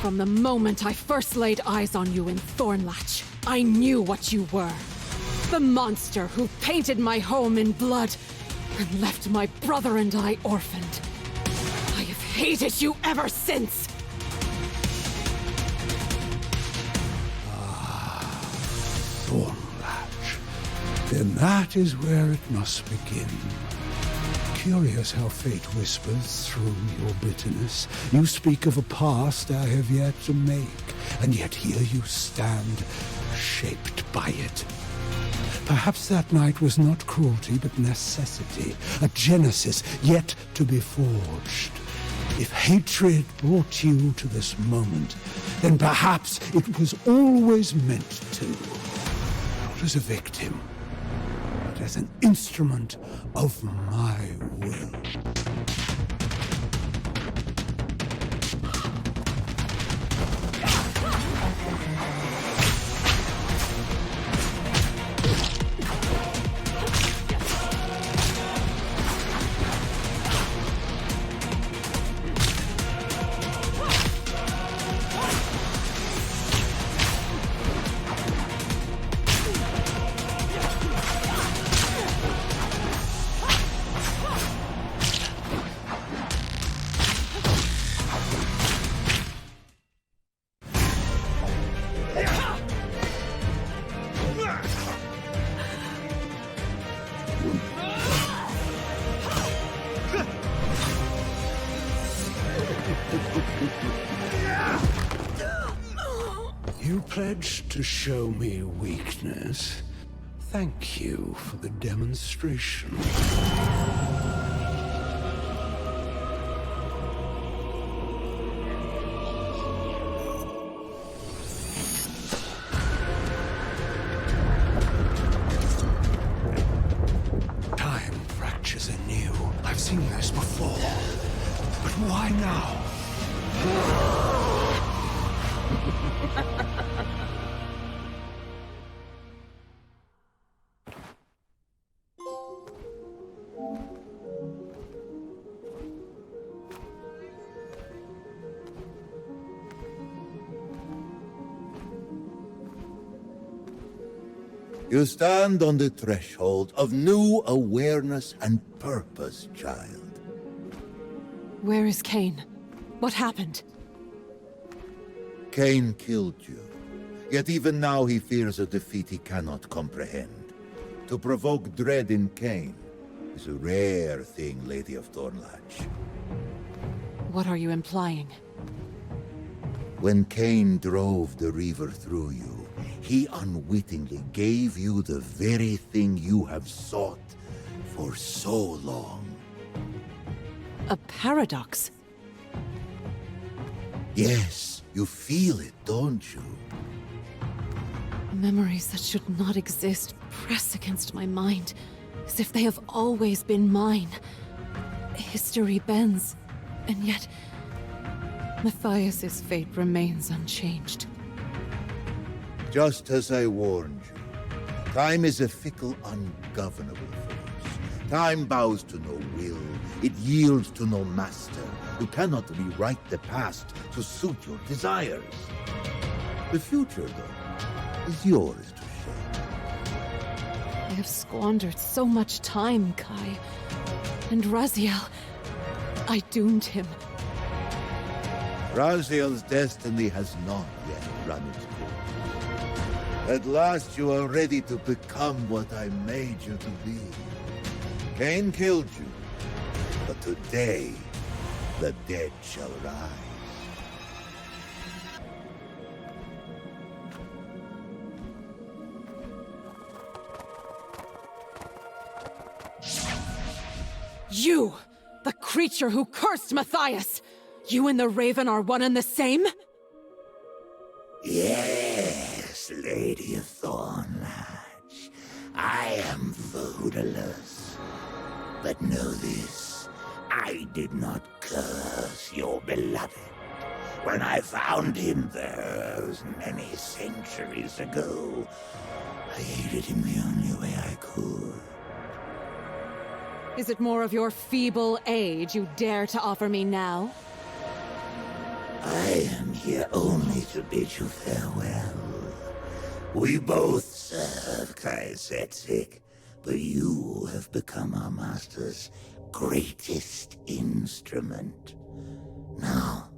From the moment I first laid eyes on you in Thornlatch, I knew what you were. The monster who painted my home in blood and left my brother and I orphaned. I have hated you ever since! Thornlatch. Then that is where it must begin. Curious how fate whispers through your bitterness. You speak of a past I have yet to make, and yet here you stand, shaped by it. Perhaps that night was not cruelty, but necessity, a genesis yet to be forged. If hatred brought you to this moment, then perhaps it was always meant to. Not as a victim, but as an instrument of my will. You pledged to show me weakness. Thank you for the demonstration. Time fractures anew. I've seen this before. But why now? You stand on the threshold of new awareness and purpose, child. Where is Kain? What happened? Kain killed you. Yet even now he fears a defeat he cannot comprehend. To provoke dread in Kain is a rare thing, Lady of Thornlatch. What are you implying? When Kain drove the Reaver through you, he unwittingly gave you the very thing you have sought for so long. A paradox? Yes, you feel it, don't you? Memories that should not exist press against my mind, as if they have always been mine. History bends, and yet Matthias's fate remains unchanged. Just as I warned you, time is a fickle, ungovernable force. Time bows to no will, it yields to no master. You cannot rewrite the past to suit your desires. The future, though, is yours to shape. I have squandered so much time, Kai. And Raziel, I doomed him. Raziel's destiny has not yet run its course. At last you are ready to become what I made you to be. Kain killed you, but today the dead shall rise. You! The creature who cursed Matthias! You and the Raven are one and the same? Yes, Lady of Thornlatch. I am foodless. But know this, I did not curse your beloved. When I found him those many centuries ago, I aided him the only way I could. Is it more of your feeble age you dare to offer me now? I am here only to bid you farewell. We both serve Kaisetzig, but you have become our master's greatest instrument. Now,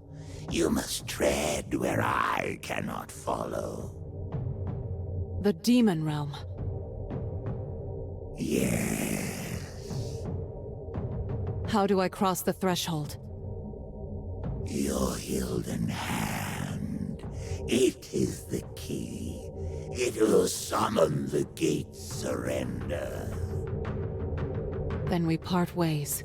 you must tread where I cannot follow. The Demon Realm. Yes. How do I cross the threshold? Your Hilden hand. It is the key. It will summon the gate's surrender. Then we part ways.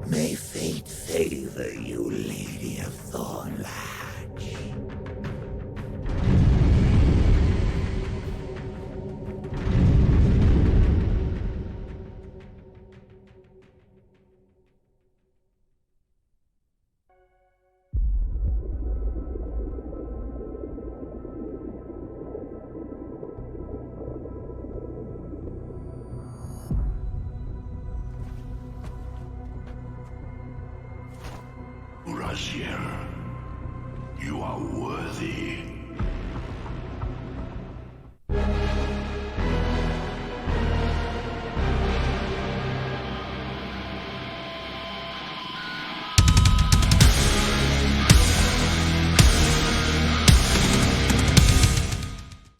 May fate favor you, Lady of Thornlatch. Raziel, you are worthy.